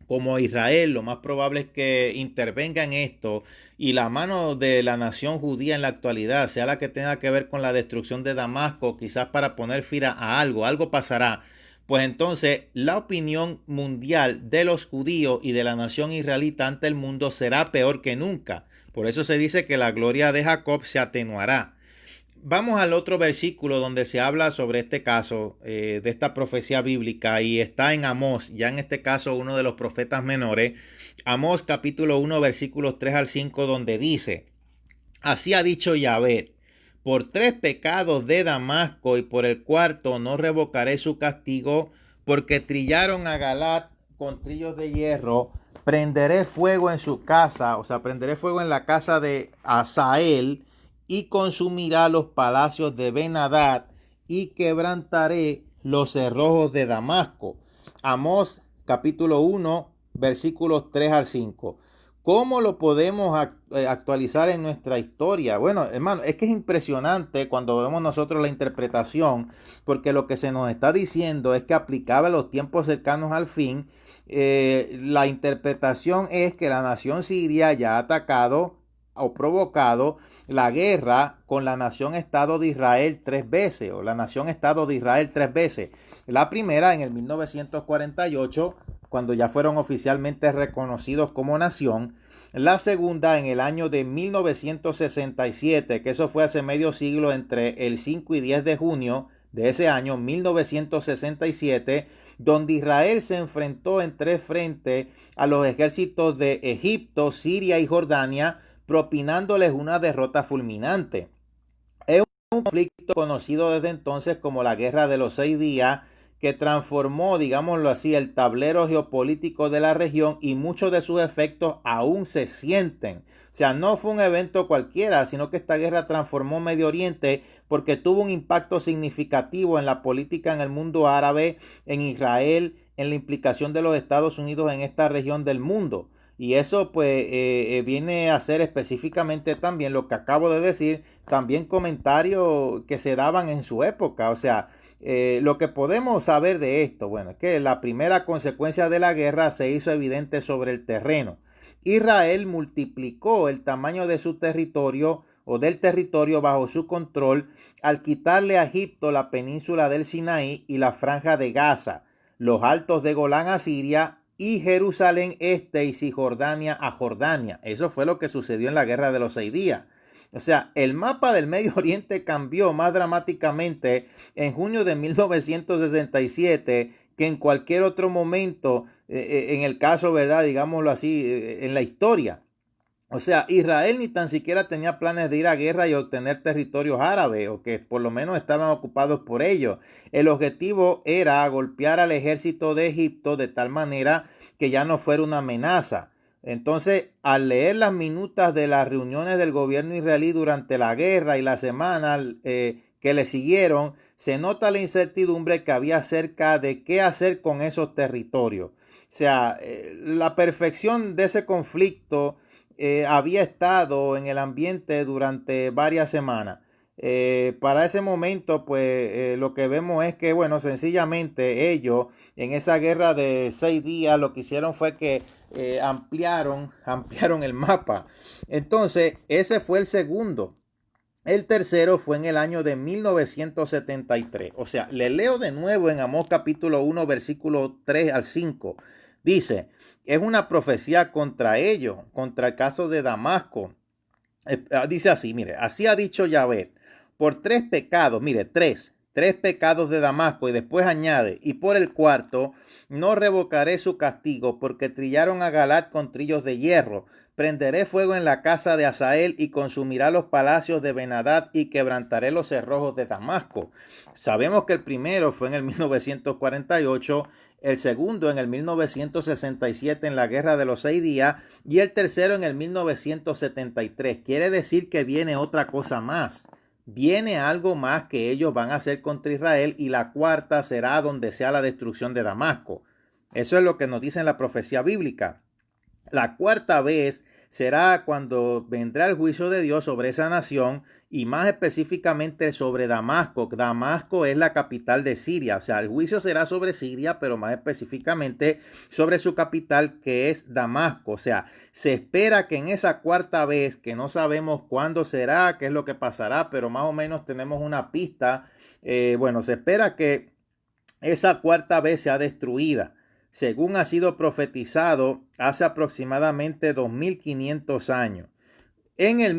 [SPEAKER 1] como Israel, lo más probable es que intervenga en esto y la mano de la nación judía en la actualidad sea la que tenga que ver con la destrucción de Damasco, quizás para poner fin a algo pasará. Pues entonces la opinión mundial de los judíos y de la nación israelita ante el mundo será peor que nunca. Por eso se dice que la gloria de Jacob se atenuará. Vamos al otro versículo donde se habla sobre este caso, de esta profecía bíblica, y está en Amós, ya en este caso uno de los profetas menores. Amós capítulo 1 versículos 3 al 5, donde dice: así ha dicho Yahvé, por 3 pecados de Damasco y por el cuarto no revocaré su castigo, porque trillaron a Galat con trillos de hierro. Prenderé fuego en su casa, o sea, prenderé fuego en la casa de Asael y consumirá los palacios de Ben-Hadad y quebrantaré los cerrojos de Damasco. Amós capítulo 1, versículos 3 al 5. ¿Cómo lo podemos actualizar en nuestra historia? Bueno, hermano, es que es impresionante cuando vemos nosotros la interpretación, porque lo que se nos está diciendo es que aplicable a los tiempos cercanos al fin. La interpretación es que la nación siria ya ha atacado o provocado la guerra con la nación Estado de Israel 3 veces, o la nación Estado de Israel 3 veces. La primera en el 1948, cuando ya fueron oficialmente reconocidos como nación. La segunda en el año de 1967, que eso fue hace medio siglo, entre el 5 y 10 de junio de ese año, 1967, donde Israel se enfrentó en 3 frentes a los ejércitos de Egipto, Siria y Jordania, propinándoles una derrota fulminante. Es un conflicto conocido desde entonces como la Guerra de los 6 días, que transformó, digámoslo así, el tablero geopolítico de la región, y muchos de sus efectos aún se sienten. O sea, no fue un evento cualquiera, sino que esta guerra transformó Medio Oriente porque tuvo un impacto significativo en la política en el mundo árabe, en Israel, en la implicación de los Estados Unidos en esta región del mundo. Y eso pues viene a ser específicamente también lo que acabo de decir, también comentarios que se daban en su época. O sea, lo que podemos saber de esto, bueno, es que la primera consecuencia de la guerra se hizo evidente sobre el terreno. Israel multiplicó el tamaño de su territorio o del territorio bajo su control al quitarle a Egipto la península del Sinaí y la franja de Gaza, los altos de Golán a Siria y Jerusalén este y Cisjordania a Jordania. Eso fue lo que sucedió en la Guerra de los 6 días. O sea, el mapa del Medio Oriente cambió más dramáticamente en junio de 1967 que en cualquier otro momento, en el caso, ¿verdad? Digámoslo así, en la historia. O sea, Israel ni tan siquiera tenía planes de ir a guerra y obtener territorios árabes, o que por lo menos estaban ocupados por ellos. El objetivo era golpear al ejército de Egipto de tal manera que ya no fuera una amenaza. Entonces, al leer las minutas de las reuniones del gobierno israelí durante la guerra y la semana que le siguieron, se nota la incertidumbre que había acerca de qué hacer con esos territorios. O sea, la perfección de ese conflicto había estado en el ambiente durante varias semanas. Para ese momento, pues lo que vemos es que, bueno, sencillamente ellos en esa guerra de 6 días lo que hicieron fue que ampliaron el mapa. Entonces, ese fue el segundo. El tercero fue en el año de 1973. O sea, le leo de nuevo en Amós capítulo 1, versículo 3 al 5. Dice, es una profecía contra ellos, contra el caso de Damasco. Dice así, mire, así ha dicho Yahvé, por 3 pecados, mire, tres pecados de Damasco, y después añade, y por el cuarto, no revocaré su castigo, porque trillaron a Galat con trillos de hierro. Prenderé fuego en la casa de Asael y consumirá los palacios de Ben-Hadad y quebrantaré los cerrojos de Damasco. Sabemos que el primero fue en el 1948, el segundo en el 1967 en la Guerra de los 6 días y el tercero en el 1973. Quiere decir que viene otra cosa más. Viene algo más que ellos van a hacer contra Israel, y la cuarta será donde sea la destrucción de Damasco. Eso es lo que nos dice en la profecía bíblica. La cuarta vez será cuando vendrá el juicio de Dios sobre esa nación, y más específicamente sobre Damasco. Damasco es la capital de Siria. O sea, el juicio será sobre Siria, pero más específicamente sobre su capital, que es Damasco. O sea, se espera que en esa cuarta vez, que no sabemos cuándo será, qué es lo que pasará, pero más o menos tenemos una pista. Bueno, se espera que esa cuarta vez sea destruida, según ha sido profetizado hace aproximadamente 2500 años. En el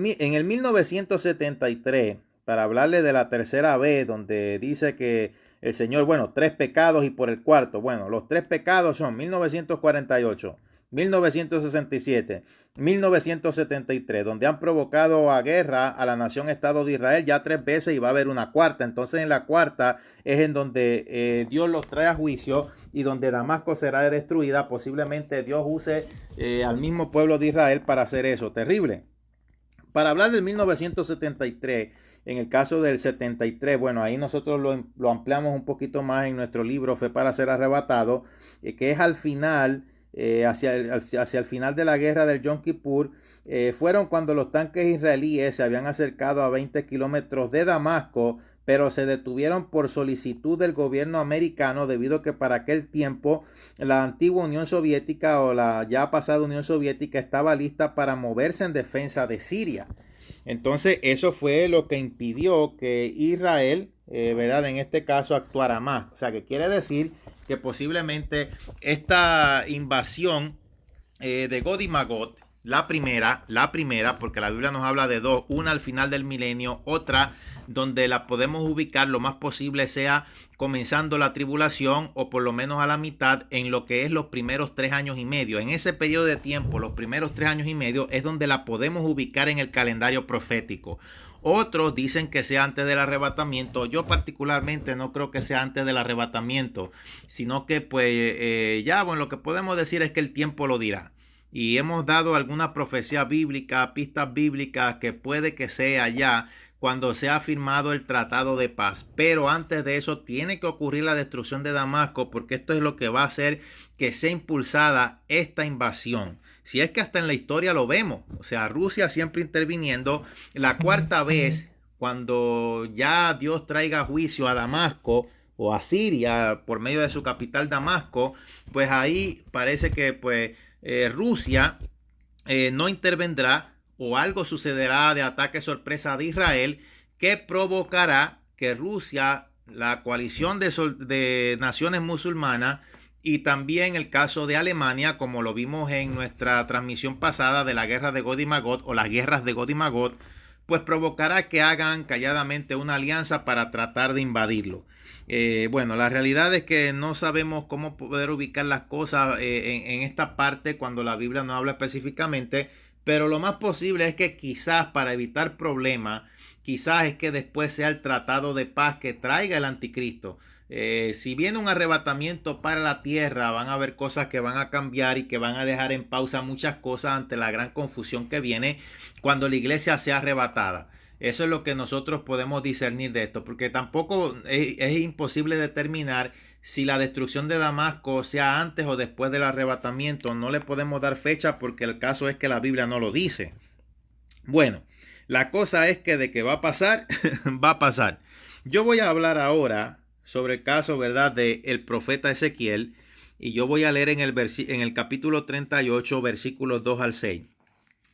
[SPEAKER 1] 1973, para hablarle de la tercera vez, donde dice que el Señor, bueno, 3 pecados y por el cuarto. Bueno, los 3 pecados son 1948, 1967, 1973, donde han provocado a guerra a la nación Estado de Israel ya 3 veces y va a haber una cuarta. Entonces en la cuarta es en donde Dios los trae a juicio y donde Damasco será destruida. Posiblemente Dios use al mismo pueblo de Israel para hacer eso. Terrible. Para hablar del 1973, en el caso del 73, bueno, ahí nosotros lo ampliamos un poquito más en nuestro libro Fe para ser arrebatado, que es al final, hacia el final de la guerra del Yom Kippur, fueron cuando los tanques israelíes se habían acercado a 20 kilómetros de Damasco, pero se detuvieron por solicitud del gobierno americano debido a que para aquel tiempo la antigua Unión Soviética o la ya pasada Unión Soviética estaba lista para moverse en defensa de Siria. Entonces eso fue lo que impidió que Israel, ¿verdad? En este caso actuara más. O sea, que quiere decir que posiblemente esta invasión de Gog y Magog, la primera, porque la Biblia nos habla de dos, una al final del milenio, otra donde la podemos ubicar lo más posible sea comenzando la tribulación o por lo menos a la mitad en lo que es los primeros 3 años y medio. En ese periodo de tiempo, los primeros 3 años y medio, es donde la podemos ubicar en el calendario profético. Otros dicen que sea antes del arrebatamiento. Yo particularmente no creo que sea antes del arrebatamiento, sino que pues bueno, lo que podemos decir es que el tiempo lo dirá. Y hemos dado alguna profecía bíblica, pistas bíblicas que puede que sea ya cuando se ha firmado el tratado de paz. Pero antes de eso tiene que ocurrir la destrucción de Damasco, porque esto es lo que va a hacer que sea impulsada esta invasión. Si es que hasta en la historia lo vemos, o sea, Rusia siempre interviniendo. La cuarta vez, cuando ya Dios traiga juicio a Damasco o a Siria por medio de su capital Damasco, pues ahí parece que pues Rusia no intervendrá o algo sucederá de ataque sorpresa de Israel que provocará que Rusia, la coalición de naciones musulmanas y también el caso de Alemania, como lo vimos en nuestra transmisión pasada de la guerra de Gog y Magog o las guerras de Gog y Magog, pues provocará que hagan calladamente una alianza para tratar de invadirlo. Bueno, la realidad es que no sabemos cómo poder ubicar las cosas en esta parte cuando la Biblia no habla específicamente, pero lo más posible es que quizás para evitar problemas, quizás es que después sea el tratado de paz que traiga el anticristo. Si viene un arrebatamiento para la tierra, van a haber cosas que van a cambiar y que van a dejar en pausa muchas cosas ante la gran confusión que viene cuando la iglesia sea arrebatada. Eso es lo que nosotros podemos discernir de esto, porque tampoco es imposible determinar si la destrucción de Damasco sea antes o después del arrebatamiento. No le podemos dar fecha porque el caso es que la Biblia no lo dice. Bueno, la cosa es que de que va a pasar, va a pasar. Yo voy a hablar ahora sobre el caso, ¿verdad?, de el profeta Ezequiel, y yo voy a leer en el capítulo 38, versículos 2 al 6.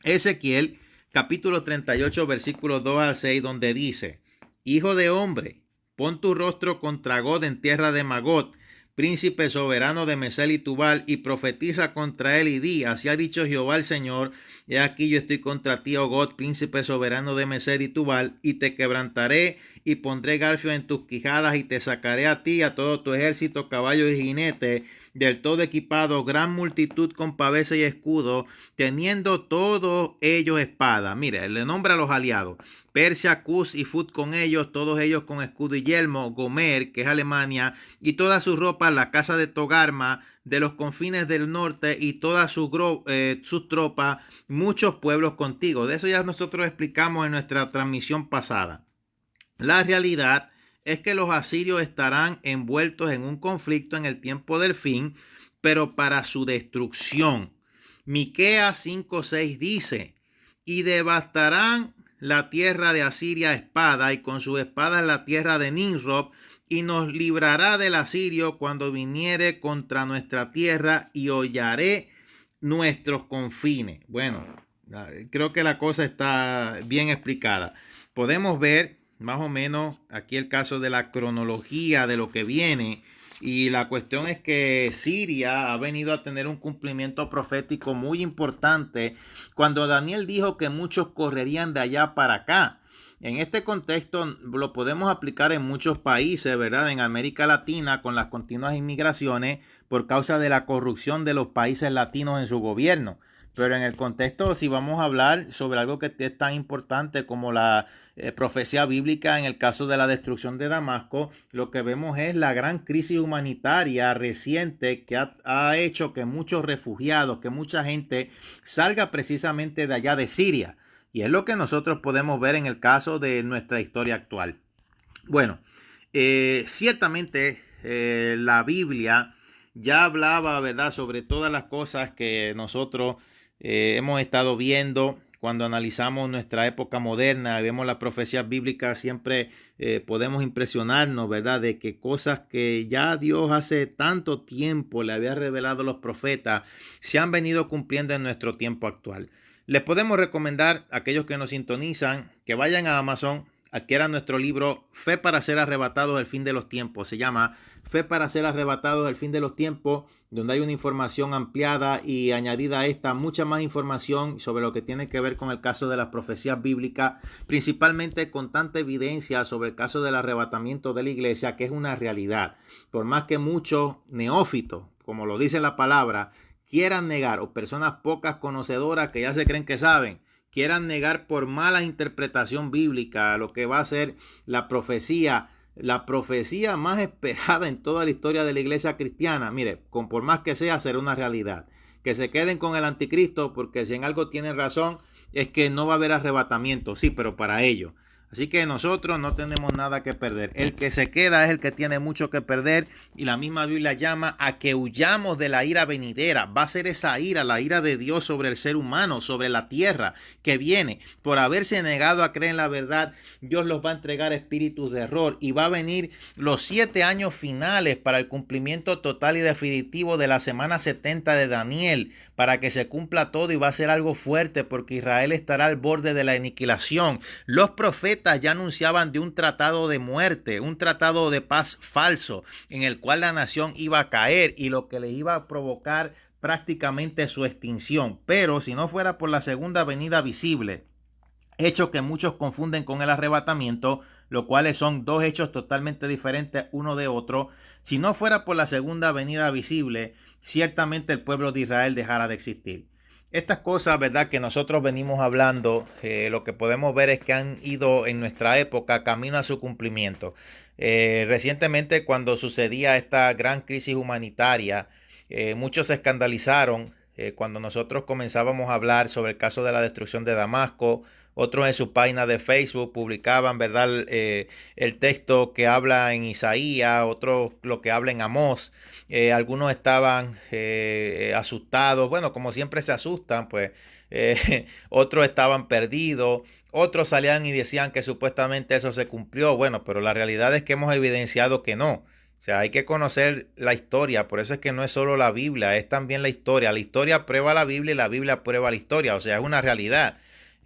[SPEAKER 1] Ezequiel, capítulo 38, versículos 2 al 6, donde dice: Hijo de hombre, pon tu rostro contra Gog en tierra de Magog, príncipe soberano de Mesel y Tubal, y profetiza contra él y di: así ha dicho Jehová el Señor, he aquí yo estoy contra ti, oh Gog, príncipe soberano de Mesel y Tubal, y te quebrantaré y pondré garfio en tus quijadas y te sacaré a ti, a todo tu ejército, caballos y jinetes, del todo equipado, gran multitud con pavesa y escudo, teniendo todos ellos espada. Mire, le nombra a los aliados: Persia, Cus y Fut con ellos, todos ellos con escudo y yelmo, Gomer, que es Alemania, y toda su ropa, la casa de Togarma, de los confines del norte, y todas sus tropas, muchos pueblos contigo. De eso ya nosotros explicamos en nuestra transmisión pasada. La realidad es que los asirios estarán envueltos en un conflicto en el tiempo del fin, pero para su destrucción. Miqueas 5:6 dice: y devastarán la tierra de Asiria a espada, y con sus espadas la tierra de Nimrod, y nos librará del asirio cuando viniere contra nuestra tierra, y hollaré nuestros confines. Bueno, creo que la cosa está bien explicada. Podemos ver más o menos aquí el caso de la cronología de lo que viene, y la cuestión es que Siria ha venido a tener un cumplimiento profético muy importante cuando Daniel dijo que muchos correrían de allá para acá. En este contexto lo podemos aplicar en muchos países, ¿verdad? En América Latina, con las continuas inmigraciones, por causa de la corrupción de los países latinos en su gobierno. Pero en el contexto, si vamos a hablar sobre algo que es tan importante como la profecía bíblica en el caso de la destrucción de Damasco, lo que vemos es la gran crisis humanitaria reciente que ha hecho que muchos refugiados, que mucha gente salga precisamente de allá de Siria. Y es lo que nosotros podemos ver en el caso de nuestra historia actual. Bueno, ciertamente la Biblia ya hablaba, ¿verdad?, sobre todas las cosas que nosotros hemos estado viendo cuando analizamos nuestra época moderna, vemos las profecías bíblicas, siempre podemos impresionarnos, ¿verdad?, de que cosas que ya Dios hace tanto tiempo le había revelado a los profetas se han venido cumpliendo en nuestro tiempo actual. Les podemos recomendar a aquellos que nos sintonizan que vayan a Amazon, adquieran nuestro libro Fe para ser arrebatados el fin de los tiempos. Se llama Fe para ser arrebatados el fin de los tiempos, donde hay una información ampliada y añadida a esta mucha más información sobre lo que tiene que ver con el caso de las profecías bíblicas, principalmente con tanta evidencia sobre el caso del arrebatamiento de la iglesia, que es una realidad. Por más que muchos neófitos, como lo dice la palabra, quieran negar, o personas pocas conocedoras que ya se creen que saben, quieran negar por mala interpretación bíblica lo que va a ser la profecía más esperada en toda la historia de la iglesia cristiana. Mire, por más que sea, será una realidad. Que se queden con el anticristo, porque si en algo tienen razón, es que no va a haber arrebatamiento. Sí, pero para ellos. Así que nosotros no tenemos nada que perder. El que se queda es el que tiene mucho que perder, y la misma Biblia llama a que huyamos de la ira venidera. Va a ser esa ira, la ira de Dios sobre el ser humano, sobre la tierra que viene. Por haberse negado a creer en la verdad, Dios los va a entregar espíritus de error, y va a venir los 7 años finales para el cumplimiento total y definitivo de la semana 70 de Daniel, para que se cumpla todo, y va a ser algo fuerte porque Israel estará al borde de la aniquilación. Los profetas ya anunciaban de un tratado de muerte, un tratado de paz falso, en el cual la nación iba a caer y lo que le iba a provocar prácticamente su extinción. Pero si no fuera por la segunda venida visible, hecho que muchos confunden con el arrebatamiento, los cuales son dos hechos totalmente diferentes uno de otro, si no fuera por la segunda venida visible, ciertamente el pueblo de Israel dejara de existir. Estas cosas, ¿verdad?, que nosotros venimos hablando, lo que podemos ver es que han ido en nuestra época camino a su cumplimiento. Recientemente, cuando sucedía esta gran crisis humanitaria, muchos se escandalizaron cuando nosotros comenzábamos a hablar sobre el caso de la destrucción de Damasco. Otros en su página de Facebook publicaban, ¿verdad?, el texto que habla en Isaías, otros lo que habla en Amós. Algunos estaban asustados, bueno, como siempre se asustan, pues otros estaban perdidos, otros salían y decían que supuestamente eso se cumplió. Bueno, pero la realidad es que hemos evidenciado que no. O sea, hay que conocer la historia, por eso es que no es solo la Biblia, es también la historia. La historia prueba la Biblia y la Biblia prueba la historia, o sea, es una realidad.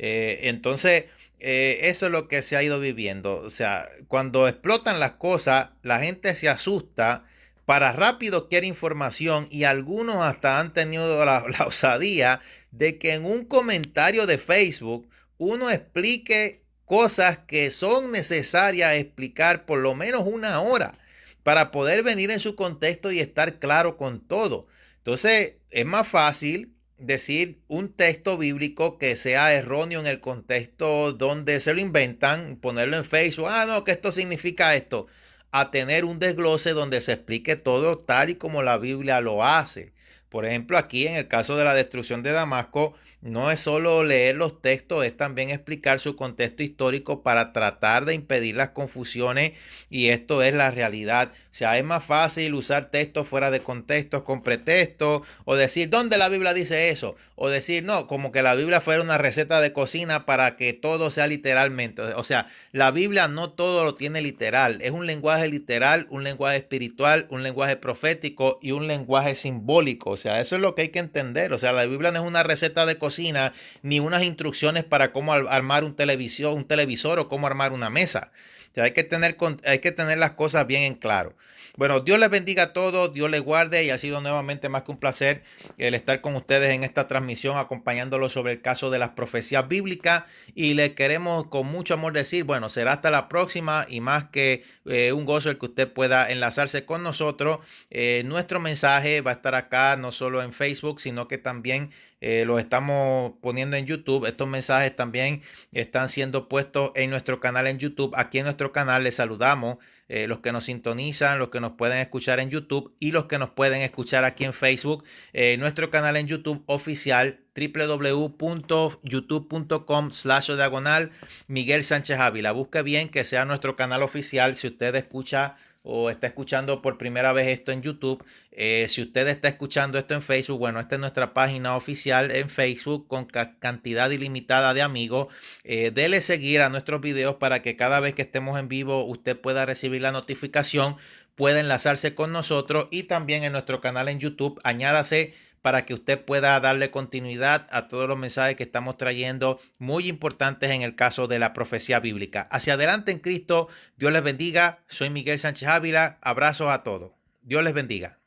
[SPEAKER 1] Entonces, eso es lo que se ha ido viviendo. O sea, cuando explotan las cosas, la gente se asusta, para rápido quiere información, y algunos hasta han tenido la osadía de que en un comentario de Facebook uno explique cosas que son necesarias explicar por lo menos una hora para poder venir en su contexto y estar claro con todo. Entonces, es más fácil decir un texto bíblico que sea erróneo en el contexto donde se lo inventan, ponerlo en Facebook, no, que esto significa esto, a tener un desglose donde se explique todo tal y como la Biblia lo hace. Por ejemplo, aquí en el caso de la destrucción de Damasco, no es solo leer los textos, es también explicar su contexto histórico para tratar de impedir las confusiones, y esto es la realidad. O sea, es más fácil usar textos fuera de contextos con pretextos, o decir, ¿dónde la Biblia dice eso? O decir, no, como que la Biblia fuera una receta de cocina para que todo sea literalmente. O sea, la Biblia no todo lo tiene literal, es un lenguaje literal, un lenguaje espiritual, un lenguaje profético y un lenguaje simbólico. O sea, eso es lo que hay que entender. O sea, la Biblia no es una receta de cocina ni unas instrucciones para cómo armar un televisor o cómo armar una mesa. O sea, hay que tener las cosas bien en claro. Bueno, Dios les bendiga a todos, Dios les guarde y ha sido nuevamente más que un placer el estar con ustedes en esta transmisión acompañándolos sobre el caso de las profecías bíblicas y les queremos con mucho amor decir, bueno, será hasta la próxima y más que un gozo el que usted pueda enlazarse con nosotros. Nuestro mensaje va a estar acá no solo en Facebook, sino que también lo estamos poniendo en YouTube. Estos mensajes también están siendo puestos en nuestro canal en YouTube. Aquí en nuestro canal les saludamos los que nos sintonizan, los que nos pueden escuchar en YouTube y los que nos pueden escuchar aquí en Facebook. Nuestro canal en YouTube oficial www.youtube.com/diagonal Miguel Sánchez Ávila. Busque bien que sea nuestro canal oficial si usted escucha o está escuchando por primera vez esto en YouTube. Si usted está escuchando esto en Facebook, bueno, esta es nuestra página oficial en Facebook con cantidad ilimitada de amigos. Dele seguir a nuestros videos para que cada vez que estemos en vivo usted pueda recibir la notificación, pueda enlazarse con nosotros y también en nuestro canal en YouTube. Añádase para que usted pueda darle continuidad a todos los mensajes que estamos trayendo, muy importantes en el caso de la profecía bíblica. Hacia adelante en Cristo, Dios les bendiga. Soy Miguel Sánchez Ávila. Abrazos a todos. Dios les bendiga.